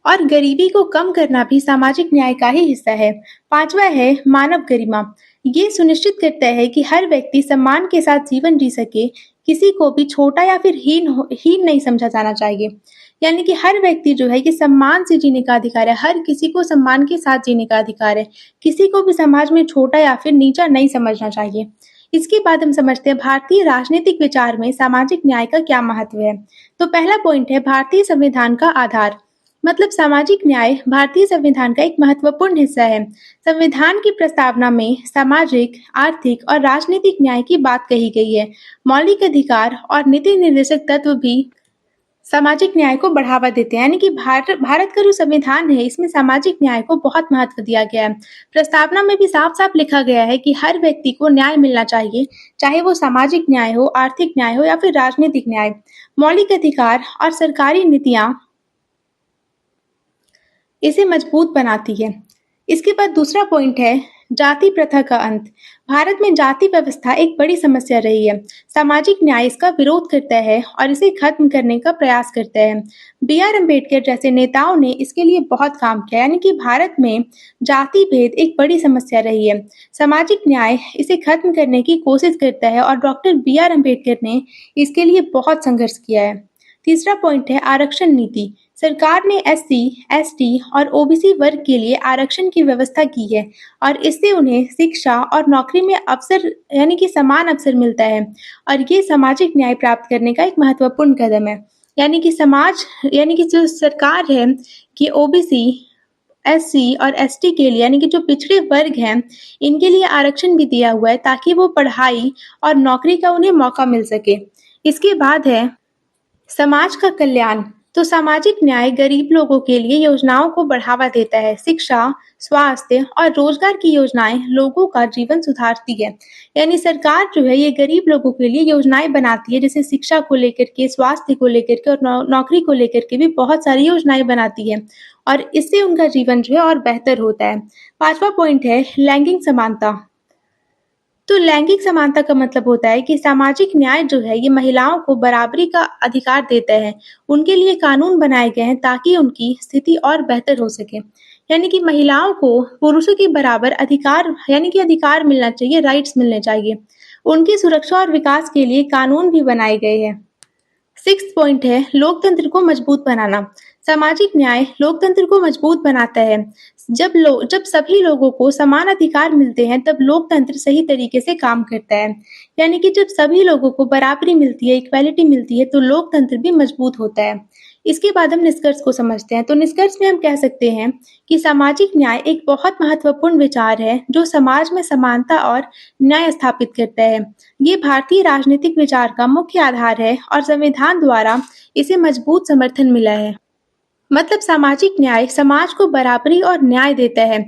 और गरीबी को कम करना भी सामाजिक न्याय का ही हिस्सा है। पांचवा है मानव गरिमा। ये सुनिश्चित करता है कि हर व्यक्ति सम्मान के साथ जीवन जी सके, किसी को भी छोटा या फिर हीन नहीं समझा जाना चाहिए। यानी कि हर व्यक्ति जो है ये सम्मान से जीने का अधिकार है, हर किसी को सम्मान के साथ जीने का अधिकार है, किसी को भी समाज में छोटा या फिर नीचा नहीं समझना चाहिए। इसके बाद हम समझते हैं भारतीय राजनीतिक विचार में सामाजिक न्याय का क्या महत्व है। तो पहला पॉइंट है भारतीय संविधान का आधार। मतलब सामाजिक न्याय भारतीय संविधान का एक महत्वपूर्ण हिस्सा है। संविधान की प्रस्तावना में सामाजिक, आर्थिक और राजनीतिक न्याय की बात कही गई है। मौलिक अधिकार और नीति निर्देशक तत्व भी सामाजिक न्याय को बढ़ावा देते हैं। यानी कि भारत का जो संविधान है इसमें सामाजिक न्याय को बहुत महत्व दिया गया है। प्रस्तावना में भी साफ साफ लिखा गया है कि हर व्यक्ति को न्याय मिलना चाहिए, चाहे वो सामाजिक न्याय हो, आर्थिक न्याय हो या फिर राजनीतिक न्याय। मौलिक अधिकार और सरकारी नीतियां इसे मजबूत बनाती है। इसके बाद दूसरा पॉइंट है जाति प्रथा का अंत। भारत में जाति व्यवस्था एक बड़ी समस्या रही है। सामाजिक न्याय इसका विरोध करता है और इसे खत्म करने का प्रयास करता है। B.R. अम्बेडकर जैसे नेताओं ने इसके लिए बहुत काम किया। यानी कि भारत में जाति भेद एक बड़ी समस्या रही है। सामाजिक न्याय इसे खत्म करने की कोशिश करता है और डॉक्टर B.R. अम्बेडकर ने इसके लिए बहुत संघर्ष किया है। तीसरा पॉइंट है आरक्षण नीति। सरकार ने SC, ST और OBC वर्ग के लिए आरक्षण की व्यवस्था की है और इससे उन्हें शिक्षा और नौकरी में अवसर यानी कि समान अवसर मिलता है और ये सामाजिक न्याय प्राप्त करने का एक महत्वपूर्ण कदम है। यानी कि जो सरकार है कि OBC, SC और ST के लिए यानी कि जो पिछड़े वर्ग हैं इनके लिए आरक्षण भी दिया हुआ है ताकि वो पढ़ाई और नौकरी का उन्हें मौका मिल सके। इसके बाद है समाज का कल्याण। तो सामाजिक न्याय गरीब लोगों के लिए योजनाओं को बढ़ावा देता है। शिक्षा, स्वास्थ्य और रोजगार की योजनाएं लोगों का जीवन सुधारती है। यानी सरकार जो है ये गरीब लोगों के लिए योजनाएं बनाती है, जैसे शिक्षा को लेकर के, स्वास्थ्य को लेकर के और नौकरी को लेकर के भी बहुत सारी योजनाएं बनाती है और इससे उनका जीवन जो है और बेहतर होता है। पांचवा पॉइंट है लैंगिक समानता। तो लैंगिक समानता का मतलब होता है कि सामाजिक न्याय जो है ये महिलाओं को बराबरी का अधिकार देता है। उनके लिए कानून बनाए गए हैं ताकि उनकी स्थिति और बेहतर हो सके। यानी कि महिलाओं को पुरुषों के बराबर अधिकार यानी कि अधिकार मिलना चाहिए, राइट्स मिलने चाहिए। उनकी सुरक्षा और विकास के लिए कानून भी बनाए गए हैं। सिक्स्थ पॉइंट है लोकतंत्र को मजबूत बनाना। सामाजिक न्याय लोकतंत्र को मजबूत बनाता है। जब सभी लोगों को समान अधिकार मिलते हैं तब लोकतंत्र सही तरीके से काम करता है। यानी कि जब सभी लोगों को बराबरी मिलती है, इक्वालिटी मिलती है तो लोकतंत्र भी मजबूत होता है। इसके बाद हम निष्कर्ष को समझते हैं। तो निष्कर्ष में हम कह सकते हैं कि सामाजिक न्याय एक बहुत महत्वपूर्ण विचार है जो समाज में समानता और न्याय स्थापित करता है। ये भारतीय राजनीतिक विचार का मुख्य आधार है और संविधान द्वारा इसे मजबूत समर्थन मिला है। मतलब सामाजिक न्याय समाज को बराबरी और न्याय देता है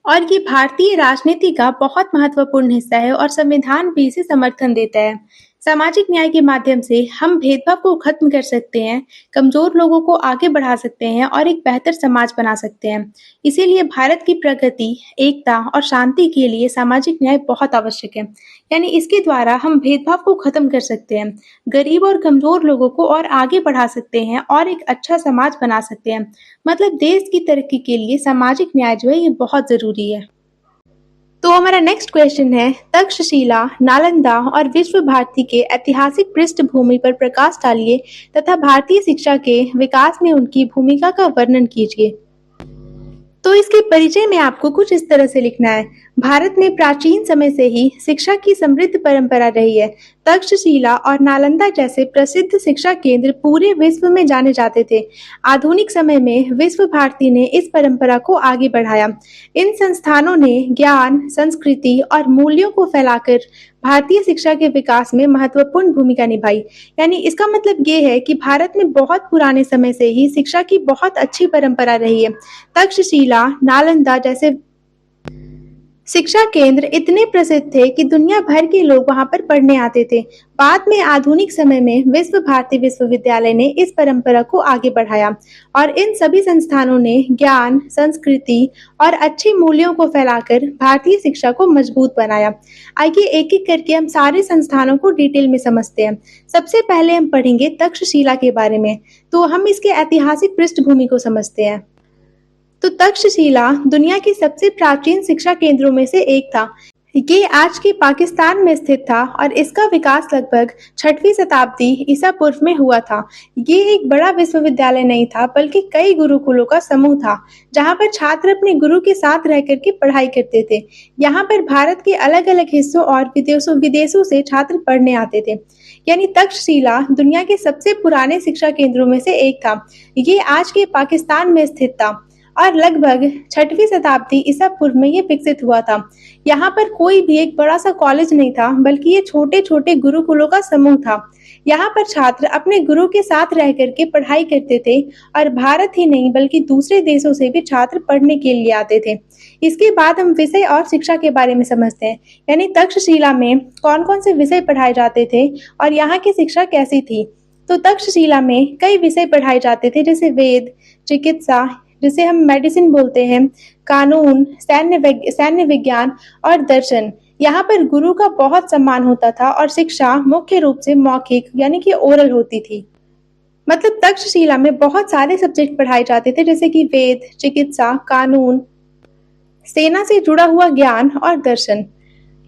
और ये भारतीय राजनीति का बहुत महत्वपूर्ण हिस्सा है और संविधान भी इसे समर्थन देता है। सामाजिक न्याय के माध्यम से हम भेदभाव को खत्म कर सकते हैं, कमजोर लोगों को आगे बढ़ा सकते हैं और एक बेहतर समाज बना सकते हैं। इसीलिए भारत की प्रगति, एकता और शांति के लिए सामाजिक न्याय बहुत आवश्यक है। यानी इसके द्वारा हम भेदभाव को खत्म कर सकते हैं, गरीब और कमजोर लोगों को और आगे बढ़ा सकते हैं और एक अच्छा समाज बना सकते हैं। मतलब देश की तरक्की के लिए सामाजिक न्याय जो है ये बहुत जरूरी है। तो हमारा नेक्स्ट क्वेश्चन है, तक्षशिला, नालंदा और विश्व भारती के ऐतिहासिक पृष्ठभूमि पर प्रकाश डालिए तथा भारतीय शिक्षा के विकास में उनकी भूमिका का वर्णन कीजिए। तो इसके परिचय में आपको कुछ इस तरह से लिखना है। भारत में प्राचीन समय से ही शिक्षा की समृद्ध परंपरा रही है। तक्षशिला और नालंदा जैसे प्रसिद्ध शिक्षा केंद्र पूरे विश्व में जाने जाते थे। आधुनिक समय में विश्व भारती ने इस परंपरा को आगे बढ़ाया। इन संस्थानों ने ज्ञान, संस्कृति और मूल्यों को फैलाकर भारतीय शिक्षा के विकास में महत्वपूर्ण भूमिका निभाई। यानी इसका मतलब ये है कि भारत में बहुत पुराने समय से ही शिक्षा की बहुत अच्छी परंपरा रही है। तक्षशिला, नालंदा जैसे शिक्षा केंद्र इतने प्रसिद्ध थे कि दुनिया भर के लोग वहां पर पढ़ने आते थे। बाद में आधुनिक समय में विश्व भारती विश्वविद्यालय ने इस परंपरा को आगे बढ़ाया और इन सभी संस्थानों ने ज्ञान, संस्कृति और अच्छे मूल्यों को फैलाकर भारतीय शिक्षा को मजबूत बनाया। आइए एक एक करके हम सारे संस्थानों को डिटेल में समझते हैं। सबसे पहले हम पढ़ेंगे तक्षशिला के बारे में। तो हम इसके ऐतिहासिक पृष्ठभूमि को समझते हैं। तो तक्षशिला दुनिया की सबसे प्राचीन शिक्षा केंद्रों में से एक था। ये आज के पाकिस्तान में स्थित था और इसका विकास लगभग 6वीं शताब्दी ईसा पूर्व में हुआ था। ये एक बड़ा विश्वविद्यालय नहीं था, बल्कि कई गुरुकुलों का समूह था, जहाँ पर छात्र अपने गुरु के साथ रह करके पढ़ाई करते थे। यहाँ पर भारत के अलग अलग हिस्सों और विदेशों से छात्र पढ़ने आते थे। यानी तक्षशिला दुनिया के सबसे पुराने शिक्षा केंद्रों में से एक था। ये आज के पाकिस्तान में स्थित था और लगभग 6वीं शताब्दी ईसा पूर्व में ये विकसित हुआ था। यहाँ पर कोई भी एक बड़ा सा कॉलेज नहीं था, बल्कि ये छोटे छोटे गुरुकुलों का समूह था। यहाँ पर छात्र अपने गुरु के साथ रह करके पढ़ाई करते थे और भारत ही नहीं बल्कि दूसरे देशों से भी छात्र पढ़ने के लिए आते थे। इसके बाद हम विषय और शिक्षा के बारे में समझते हैं। यानी तक्षशिला में कौन कौन से विषय पढ़ाए जाते थे और यहाँ की शिक्षा कैसी थी। तो तक्षशिला में कई विषय पढ़ाए जाते थे, जैसे वेद, चिकित्सा जिसे हम मेडिसिन बोलते हैं, कानून, सैन्य विज्ञान और दर्शन। यहाँ पर गुरु का बहुत सम्मान होता था और शिक्षा मुख्य रूप से मौखिक यानी कि ओरल होती थी। मतलब तक्षशिला में बहुत सारे सब्जेक्ट पढ़ाए जाते थे, जैसे कि वेद, चिकित्सा, कानून, सेना से जुड़ा हुआ ज्ञान और दर्शन।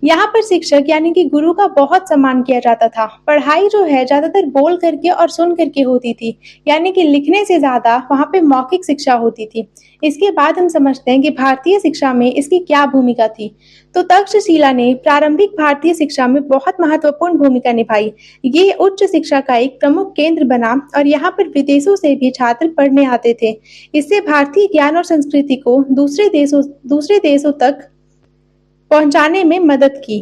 यहाँ पर शिक्षक यानी कि गुरु का बहुत सम्मान किया जाता था। पढ़ाई जो है ज्यादातर बोल करके और सुन करके होती थी, यानी कि लिखने से ज्यादा वहाँ पे मौखिक शिक्षा होती थी। इसके बाद हम समझते हैं कि भारतीय शिक्षा में इसकी क्या भूमिका थी। तो तक्षशिला ने प्रारंभिक भारतीय शिक्षा में बहुत महत्वपूर्ण भूमिका निभाई। ये उच्च शिक्षा का एक प्रमुख केंद्र बना और यहाँ पर विदेशों से भी छात्र पढ़ने आते थे। इससे भारतीय ज्ञान और संस्कृति को दूसरे देशों तक पहुंचाने में मदद की।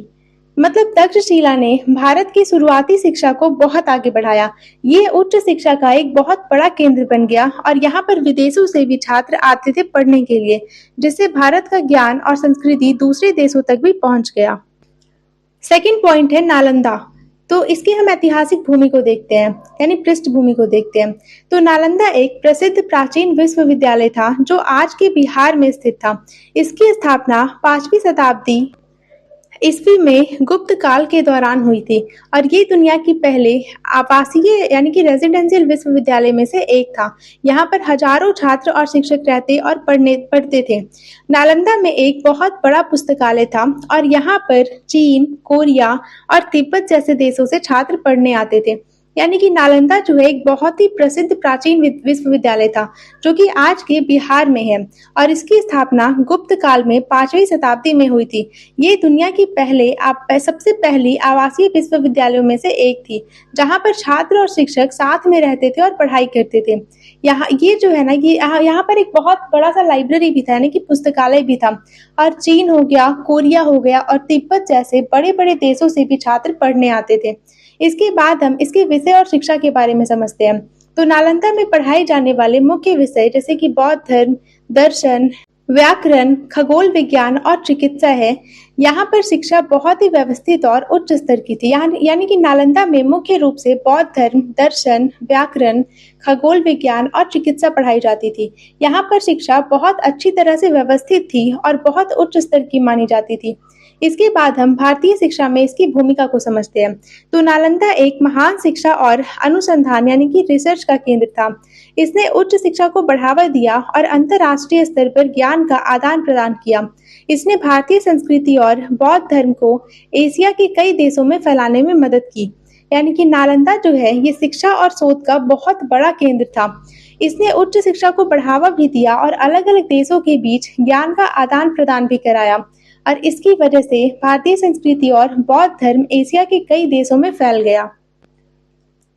मतलब तक्षशिला ने भारत की शुरुआती शिक्षा को बहुत आगे बढ़ाया। ये उच्च शिक्षा का एक बहुत बड़ा केंद्र बन गया और यहाँ पर विदेशों से भी छात्र आते थे पढ़ने के लिए, जिससे भारत का ज्ञान और संस्कृति दूसरे देशों तक भी पहुंच गया। सेकंड पॉइंट है नालंदा। तो इसकी हम ऐतिहासिक भूमि को देखते हैं, यानी पृष्ठभूमि को देखते हैं। तो नालंदा एक प्रसिद्ध प्राचीन विश्वविद्यालय था जो आज के बिहार में स्थित था। इसकी स्थापना 5वीं शताब्दी ईस्वी में गुप्त काल के दौरान हुई थी और ये दुनिया की पहले आवासीय यानी कि रेजिडेंशियल विश्वविद्यालय में से एक था। यहाँ पर हजारों छात्र और शिक्षक रहते और पढ़ते थे। नालंदा में एक बहुत बड़ा पुस्तकालय था और यहाँ पर चीन, कोरिया और तिब्बत जैसे देशों से छात्र पढ़ने आते थे। यानी कि नालंदा जो है एक बहुत ही प्रसिद्ध प्राचीन विश्वविद्यालय था जो कि आज के बिहार में है और इसकी स्थापना गुप्त काल में 5वीं शताब्दी में हुई थी। ये दुनिया की सबसे पहली आवासीय विश्वविद्यालयों में से एक थी, जहाँ पर छात्र और शिक्षक साथ में रहते थे और पढ़ाई करते थे। यहाँ ये जो है ना, ये यहाँ पर एक बहुत बड़ा सा लाइब्रेरी भी था, यानी कि पुस्तकालय भी था। और चीन हो गया, कोरिया हो गया और तिब्बत जैसे बड़े बड़े देशों से भी छात्र पढ़ने आते थे। इसके बाद हम इसके विषय और शिक्षा के बारे में समझते हैं। तो नालंदा में पढ़ाए जाने वाले मुख्य विषय जैसे कि बौद्ध धर्म, दर्शन, व्याकरण, खगोल विज्ञान और चिकित्सा है। यहाँ पर शिक्षा बहुत ही व्यवस्थित और उच्च स्तर की थी। यानी कि नालंदा में मुख्य रूप से बौद्ध धर्म, दर्शन, व्याकरण, खगोल विज्ञान और चिकित्सा पढ़ाई जाती थी। यहाँ पर शिक्षा बहुत अच्छी तरह से व्यवस्थित थी और बहुत उच्च स्तर की मानी जाती थी। इसके बाद हम भारतीय शिक्षा में इसकी भूमिका को समझते हैं। तो नालंदा एक महान शिक्षा और अनुसंधान यानी कि रिसर्च का केंद्र था। इसने उच्च शिक्षा को बढ़ावा दिया और अंतर्राष्ट्रीय स्तर पर ज्ञान का आदान प्रदान किया। इसने भारतीय संस्कृति और बौद्ध धर्म को एशिया के कई देशों में फैलाने में मदद की। यानी कि नालंदा जो है ये शिक्षा और शोध का बहुत बड़ा केंद्र था। इसने उच्च शिक्षा को बढ़ावा भी दिया और अलग अलग देशों के बीच ज्ञान का आदान प्रदान भी कराया, और इसकी वजह से भारतीय संस्कृति और बौद्ध धर्म एशिया के कई देशों में फैल गया।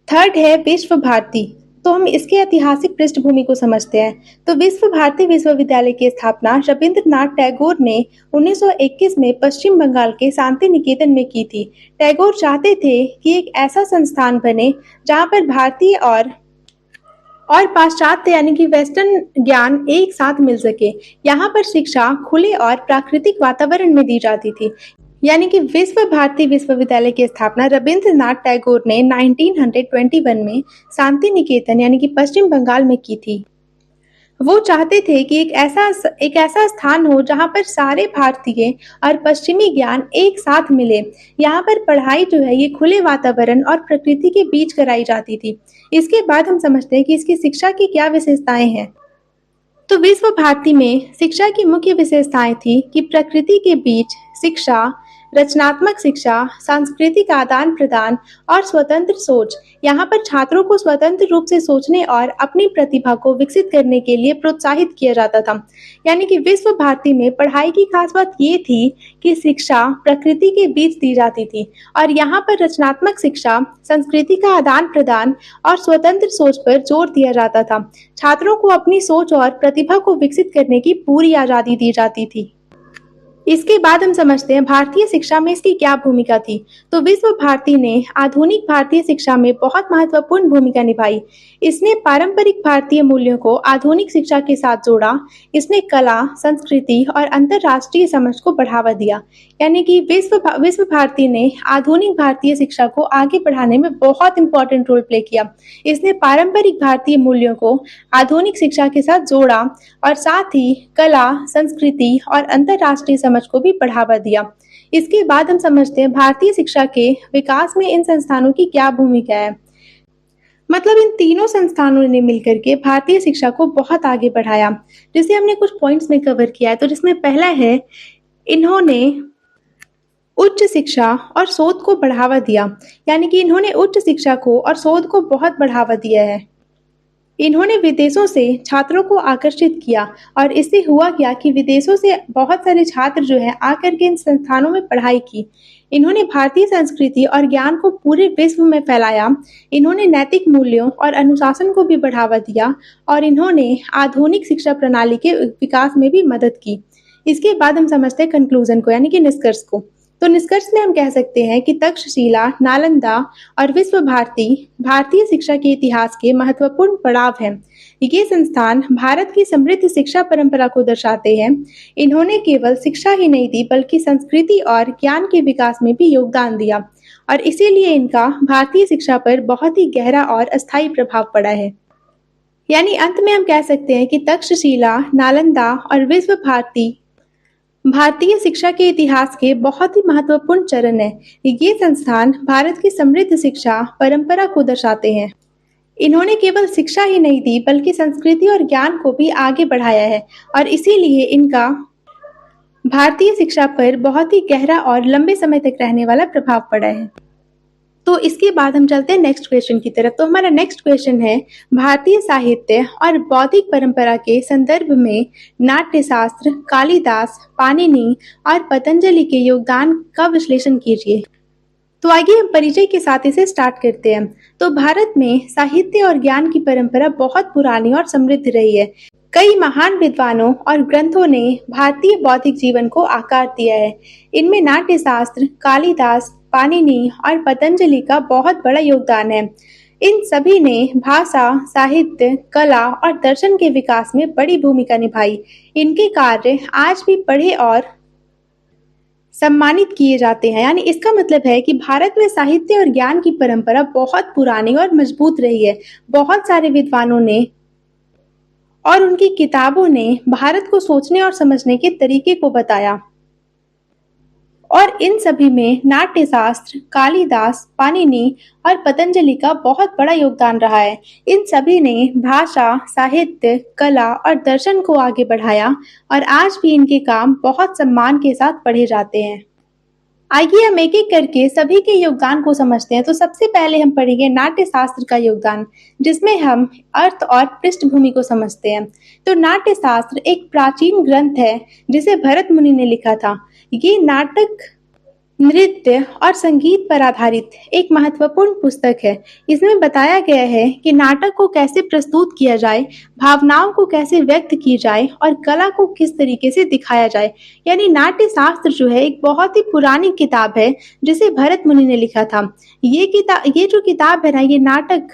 थर्ड है विश्व भारती। तो हम इसके ऐतिहासिक पृष्ठभूमि को समझते हैं। तो विश्व भारती विश्वविद्यालय की स्थापना रविंद्रनाथ टैगोर ने 1921 में पश्चिम बंगाल के शांति निकेतन में की थी। टैगोर चाहते थे कि एक ऐसा संस्थान बने जहां पर भारतीय और पाश्चात्य यानी कि वेस्टर्न ज्ञान एक साथ मिल सके। यहाँ पर शिक्षा खुले और प्राकृतिक वातावरण में दी जाती थी। यानी कि विश्व भारती विश्वविद्यालय की स्थापना रविंद्रनाथ टैगोर ने 1921 में शांति निकेतन यानी कि पश्चिम बंगाल में की थी। वो चाहते थे कि एक ऐसा स्थान हो जहाँ पर सारे भारतीय और पश्चिमी ज्ञान एक साथ मिले। यहाँ पर पढ़ाई जो है ये खुले वातावरण और प्रकृति के बीच कराई जाती थी। इसके बाद हम समझते हैं कि इसकी शिक्षा की क्या विशेषताएं हैं। तो विश्व भारती में शिक्षा की मुख्य विशेषताएं थी कि प्रकृति के बीच शिक्षा, रचनात्मक शिक्षा, सांस्कृतिक आदान प्रदान और स्वतंत्र सोच। यहाँ पर छात्रों को स्वतंत्र रूप से सोचने और अपनी प्रतिभा को विकसित करने के लिए प्रोत्साहित किया जाता था। यानी कि विश्व भारती में पढ़ाई की खास बात ये थी कि शिक्षा प्रकृति के बीच दी जाती थी और यहाँ पर रचनात्मक शिक्षा, संस्कृति का आदान प्रदान और स्वतंत्र सोच पर जोर दिया जाता था। छात्रों को अपनी सोच और प्रतिभा को विकसित करने की पूरी आजादी दी जाती थी। इसके बाद हम समझते हैं भारतीय शिक्षा में इसकी क्या भूमिका थी। तो विश्व भारती ने आधुनिक भारतीय शिक्षा में बहुत महत्वपूर्ण भूमिका निभाई। इसने पारंपरिक भारतीय मूल्यों को आधुनिक शिक्षा के साथ जोड़ा। इसने कला, संस्कृति और अंतर्राष्ट्रीय समझ को बढ़ावा दिया। यानी कि विश्व भारती ने आधुनिक भारतीय शिक्षा को आगे बढ़ाने में बहुत इंपॉर्टेंट रोल प्ले किया। इसने पारंपरिक भारतीय मूल्यों को आधुनिक शिक्षा के साथ जोड़ा और साथ ही कला, संस्कृति और अंतर्राष्ट्रीय समझ को भी बढ़ावा दिया। इसके बाद हम समझते हैं भारतीय शिक्षा के विकास में इन संस्थानों की क्या भूमिका है। मतलब इन तीनों संस्थानों ने मिलकर के भारतीय शिक्षा को बहुत आगे बढ़ाया, जिसे हमने कुछ पॉइंट्स में कवर किया है। तो जिसमें पहला है, इन्होंने उच्च शिक्षा और शोध को बढ़ावा दिया। यानी कि इन्होंने उच्च शिक्षा को और शोध को बहुत बढ़ावा दिया है। इन्होंने विदेशों से छात्रों को आकर्षित किया और इससे हुआ क्या कि विदेशों से बहुत सारे छात्र जो है आकर के इन संस्थानों में पढ़ाई की। इन्होंने भारतीय संस्कृति और ज्ञान को पूरे विश्व में फैलाया। इन्होंने नैतिक मूल्यों और अनुशासन को भी बढ़ावा दिया और इन्होंने आधुनिक शिक्षा प्रणाली के विकास में भी मदद की। इसके बाद हम समझते हैं कंक्लूजन को, यानी कि निष्कर्ष को। तो निष्कर्ष में हम कह सकते हैं कि तक्षशिला, नालंदा और विश्व भारती भारतीय शिक्षा के इतिहास के महत्वपूर्ण पड़ाव हैं। ये संस्थान भारत की समृद्ध शिक्षा परंपरा को दर्शाते हैं। इन्होंने केवल शिक्षा ही नहीं दी बल्कि संस्कृति और ज्ञान के विकास में भी योगदान दिया और इसीलिए इनका भारतीय शिक्षा पर बहुत ही गहरा और अस्थायी प्रभाव पड़ा है। यानी अंत में हम कह सकते हैं कि तक्षशिला, नालंदा और विश्व भारती भारतीय शिक्षा के इतिहास के बहुत ही महत्वपूर्ण चरण है। ये संस्थान भारत की समृद्ध शिक्षा परंपरा को दर्शाते हैं। इन्होंने केवल शिक्षा ही नहीं दी बल्कि संस्कृति और ज्ञान को भी आगे बढ़ाया है और इसीलिए इनका भारतीय शिक्षा पर बहुत ही गहरा और लंबे समय तक रहने वाला प्रभाव पड़ा है। तो इसके बाद हम चलते हैं नेक्स्ट क्वेश्चन की तरफ। तो हमारा नेक्स्ट क्वेश्चन है, भारतीय साहित्य और बौद्धिक परंपरा के संदर्भ में नाट्यशास्त्र, कालिदास, पाणिनि और पतंजलि के योगदान का विश्लेषण कीजिए। तो आइए हम परिचय के साथ इसे स्टार्ट करते हैं। तो भारत में साहित्य और ज्ञान की परंपरा बहुत पुरानी और समृद्ध रही है। कई महान विद्वानों और ग्रंथों ने भारतीय बौद्धिक जीवन को आकार दिया है। इनमें नाट्यशास्त्र, कालिदास, पाणिनि और पतंजलि का बहुत बड़ा योगदान है। इन सभी ने भाषा, साहित्य, कला और दर्शन के विकास में बड़ी भूमिका निभाई। इनके कार्य आज भी पढ़े और सम्मानित किए जाते हैं। यानी इसका मतलब है कि भारत में साहित्य और ज्ञान की परंपरा बहुत पुरानी और मजबूत रही है। बहुत सारे विद्वानों ने और उनकी किताबों ने भारत को सोचने और समझने के तरीके को बताया। और इन सभी में नाट्य शास्त्र, कालिदास, पाणिनि और पतंजलि का बहुत बड़ा योगदान रहा है। इन सभी ने भाषा, साहित्य, कला और दर्शन को आगे बढ़ाया और आज भी इनके काम बहुत सम्मान के साथ पढ़े जाते हैं। आइए हम एक एक करके सभी के योगदान को समझते हैं। तो सबसे पहले हम पढ़ेंगे नाट्य शास्त्र का योगदान, जिसमें हम अर्थ और पृष्ठभूमि को समझते हैं। तो नाट्य शास्त्र एक प्राचीन ग्रंथ है जिसे भरत मुनि ने लिखा था। ये नाटक, नृत्य और संगीत पर आधारित एक महत्वपूर्ण पुस्तक है। इसमें बताया गया है कि नाटक को कैसे प्रस्तुत किया जाए, भावनाओं को कैसे व्यक्त की जाए और कला को किस तरीके से दिखाया जाए। यानी नाट्य शास्त्र जो है एक बहुत ही पुरानी किताब है जिसे भरत मुनि ने लिखा था। ये जो किताब है ना, ये नाटक,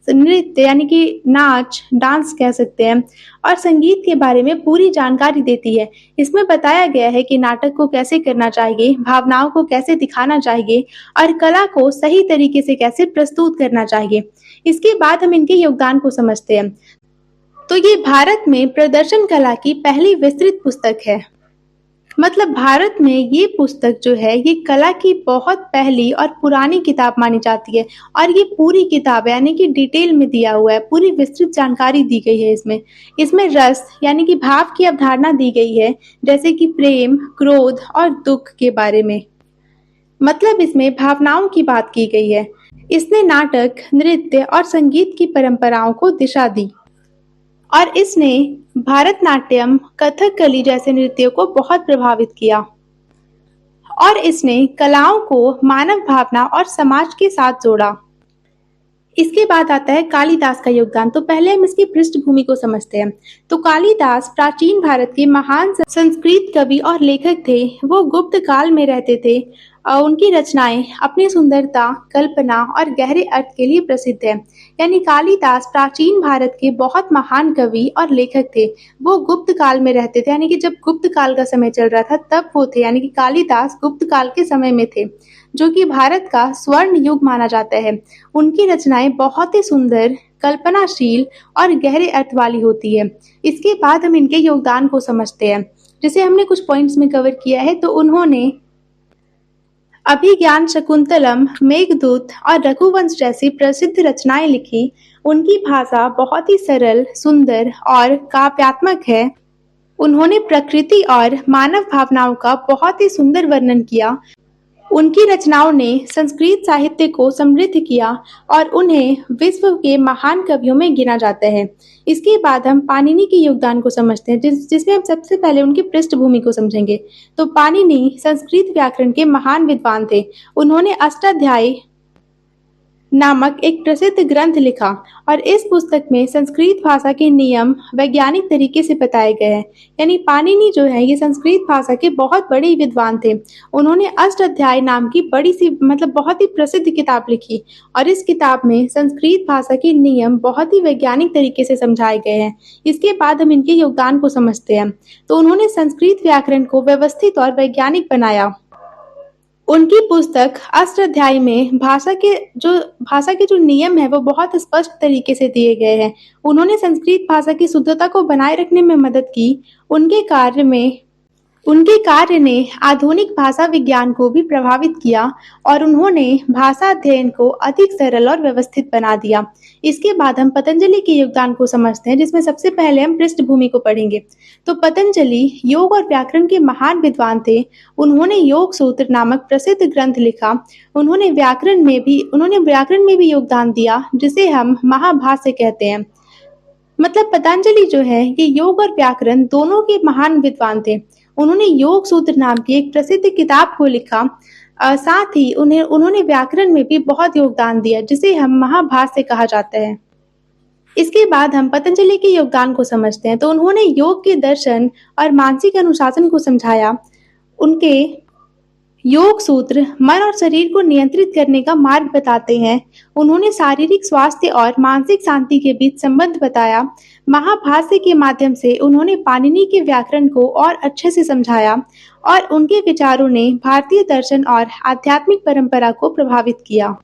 नृत्य यानी कि नाच, डांस कह सकते हैं, और संगीत के बारे में पूरी जानकारी देती है। इसमें बताया गया है कि नाटक को कैसे करना चाहिए, भावनाओं को कैसे दिखाना चाहिए और कला को सही तरीके से कैसे प्रस्तुत करना चाहिए। इसके बाद हम इनके योगदान को समझते हैं। तो ये भारत में प्रदर्शन कला की पहली विस्तृत पुस्तक है। मतलब भारत में ये पुस्तक जो है ये कला की बहुत पहली और पुरानी किताब मानी जाती है। और ये पूरी किताब यानी कि डिटेल में दिया हुआ है, पूरी विस्तृत जानकारी दी गई है इसमें। इसमें रस यानी कि भाव की अवधारणा दी गई है, जैसे कि प्रेम, क्रोध और दुख के बारे में। मतलब इसमें भावनाओं की बात की गई है। इसने नाटक, नृत्य और संगीत की परंपराओं को दिशा दी और इसने भारतनाट्यम, कथकली जैसे नृत्यों को बहुत प्रभावित किया। और इसने कलाओं को मानव भावना और समाज के साथ जोड़ा। इसके बाद आता है कालिदास का योगदान। तो पहले हम इसकी पृष्ठभूमि को समझते हैं। तो कालिदास प्राचीन भारत के महान संस्कृत कवि और लेखक थे। वो गुप्त काल में रहते थे और उनकी रचनाएं अपनी सुंदरता, कल्पना और गहरे अर्थ के लिए प्रसिद्ध है। यानी कालिदास प्राचीन भारत के बहुत महान कवि और लेखक थे। वो गुप्त काल में रहते थे, यानी कि जब गुप्त काल का समय चल रहा था तब वो थे। यानी कि कालिदास गुप्त काल के समय में थे, जो कि भारत का स्वर्ण युग माना जाता है। उनकी रचनाएं बहुत ही सुंदर, कल्पनाशील और गहरे अर्थ वाली होती है। इसके बाद हम इनके योगदान को समझते हैं, जिसे हमने कुछ पॉइंट्स में कवर किया है। तो उन्होंने अभिज्ञान शकुंतलम, मेघदूत और रघुवंश जैसी प्रसिद्ध रचनाएं लिखी। उनकी भाषा बहुत ही सरल, सुंदर और काव्यात्मक है। उन्होंने प्रकृति और मानव भावनाओं का बहुत ही सुंदर वर्णन किया। उनकी रचनाओं ने संस्कृत साहित्य को समृद्ध किया और उन्हें विश्व के महान कवियों में गिना जाता है। इसके बाद हम पाणिनि के योगदान को समझते हैं, जिसमें हम सबसे पहले उनकी पृष्ठभूमि को समझेंगे। तो पाणिनि संस्कृत व्याकरण के महान विद्वान थे। उन्होंने अष्टाध्यायी नामक एक प्रसिद्ध ग्रंथ लिखा और इस पुस्तक में संस्कृत भाषा के नियम वैज्ञानिक तरीके से बताए गए हैं। यानी पाणिनि जो है ये संस्कृत भाषा के बहुत बड़े विद्वान थे। उन्होंने अष्टाध्यायी नाम की बड़ी सी बहुत ही प्रसिद्ध किताब लिखी और इस किताब में संस्कृत भाषा के नियम बहुत ही वैज्ञानिक तरीके से समझाए गए हैं। इसके बाद हम इनके योगदान को समझते हैं। तो उन्होंने संस्कृत व्याकरण को व्यवस्थित और वैज्ञानिक बनाया। उनकी पुस्तक अष्टाध्यायी में भाषा के जो नियम है वो बहुत स्पष्ट तरीके से दिए गए हैं। उन्होंने संस्कृत भाषा की शुद्धता को बनाए रखने में मदद की। उनके कार्य ने आधुनिक भाषा विज्ञान को भी प्रभावित किया और उन्होंने भाषा अध्ययन को अधिक सरल और व्यवस्थित बना दिया। इसके बाद हम पतंजलि के योगदान को समझते हैं, जिसमें सबसे पहले हम पृष्ठभूमि को पढ़ेंगे। तो पतंजलि योग और व्याकरण के महान विद्वान थे। उन्होंने योग सूत्र नामक प्रसिद्ध ग्रंथ लिखा। उन्होंने व्याकरण में भी योगदान दिया, जिसे हम महाभाष्य कहते हैं। मतलब पतंजलि जो है ये योग और व्याकरण दोनों के महान विद्वान थे। उन्होंने योग सूत्र नाम की एक प्रसिद्ध किताब को लिखा। साथ ही उन्होंने व्याकरण में भी बहुत योगदान दिया, जिसे हम महाभाष्य कहा जाता है। इसके बाद हम पतंजलि के योगदान को समझते हैं। तो उन्होंने योग के दर्शन और मानसिक अनुशासन को समझाया। उनके योग सूत्र मन और शरीर को नियंत्रित करने का मार्ग बताते हैं। उन्होंने शारीरिक स्वास्थ्य और मानसिक शांति के बीच संबंध बताया। महाभाष्य के माध्यम से उन्होंने पाणिनि के व्याकरण को और अच्छे से समझाया और उनके विचारों ने भारतीय दर्शन और आध्यात्मिक परंपरा को प्रभावित किया।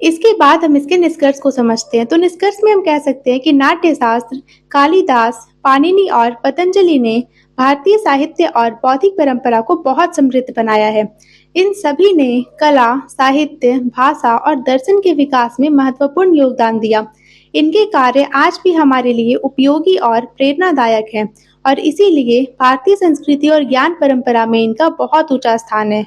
इसके बाद हम इसके निष्कर्ष को समझते हैं। तो निष्कर्ष में हम कह सकते हैं कि नाट्य शास्त्र, कालिदास, पाणिनि और पतंजलि ने भारतीय साहित्य और बौद्धिक परंपरा को बहुत समृद्ध बनाया है। इन सभी ने कला, साहित्य, भाषा और दर्शन के विकास में महत्वपूर्ण योगदान दिया। इनके कार्य आज भी हमारे लिए उपयोगी और प्रेरणादायक हैं और इसीलिए भारतीय संस्कृति और ज्ञान परंपरा में इनका बहुत ऊंचा स्थान है।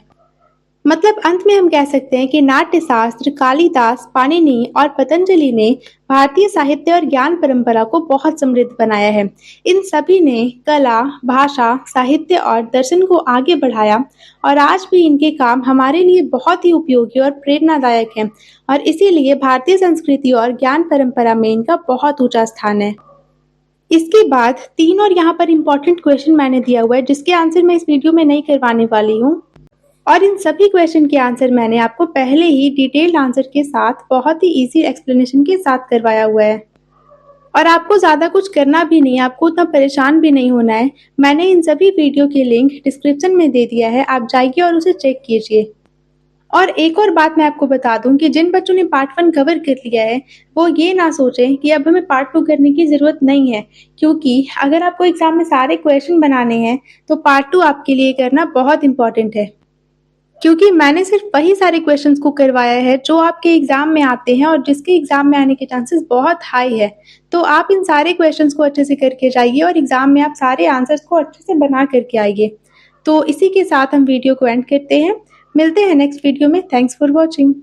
मतलब अंत में हम कह सकते हैं कि नाट्य शास्त्र, कालिदास, पाणिनि और पतंजलि ने भारतीय साहित्य और ज्ञान परंपरा को बहुत समृद्ध बनाया है। इन सभी ने कला, भाषा, साहित्य और दर्शन को आगे बढ़ाया और आज भी इनके काम हमारे लिए बहुत ही उपयोगी और प्रेरणादायक हैं और इसीलिए भारतीय संस्कृति और ज्ञान परंपरा में इनका बहुत ऊंचा स्थान है। इसके बाद 3 और यहाँ पर इम्पोर्टेंट क्वेश्चन मैंने दिया हुआ है जिसके आंसर मैं इस वीडियो में नहीं करवाने वाली हूँ और इन सभी क्वेश्चन के आंसर मैंने आपको पहले ही डिटेल्ड आंसर के साथ बहुत ही इजी एक्सप्लेनेशन के साथ करवाया हुआ है और आपको ज़्यादा कुछ करना भी नहीं है, आपको उतना परेशान भी नहीं होना है। मैंने इन सभी वीडियो के लिंक डिस्क्रिप्शन में दे दिया है, आप जाइए और उसे चेक कीजिए। और एक और बात मैं आपको बता दूं कि जिन बच्चों ने पार्ट 1 कवर कर लिया है वो ये ना सोचें कि अब हमें पार्ट 2 करने की ज़रूरत नहीं है, क्योंकि अगर आपको एग्जाम में सारे क्वेश्चन बनाने हैं तो पार्ट 2 आपके लिए करना बहुत इंपॉर्टेंट है, क्योंकि मैंने सिर्फ वही सारे क्वेश्चंस को करवाया है जो आपके एग्जाम में आते हैं और जिसके एग्जाम में आने के चांसेस बहुत हाई है। तो आप इन सारे क्वेश्चंस को अच्छे से करके जाइए और एग्जाम में आप सारे आंसर्स को अच्छे से बना करके आइए। तो इसी के साथ हम वीडियो को एंड करते हैं। मिलते हैं नेक्स्ट वीडियो में। Thanks for watching.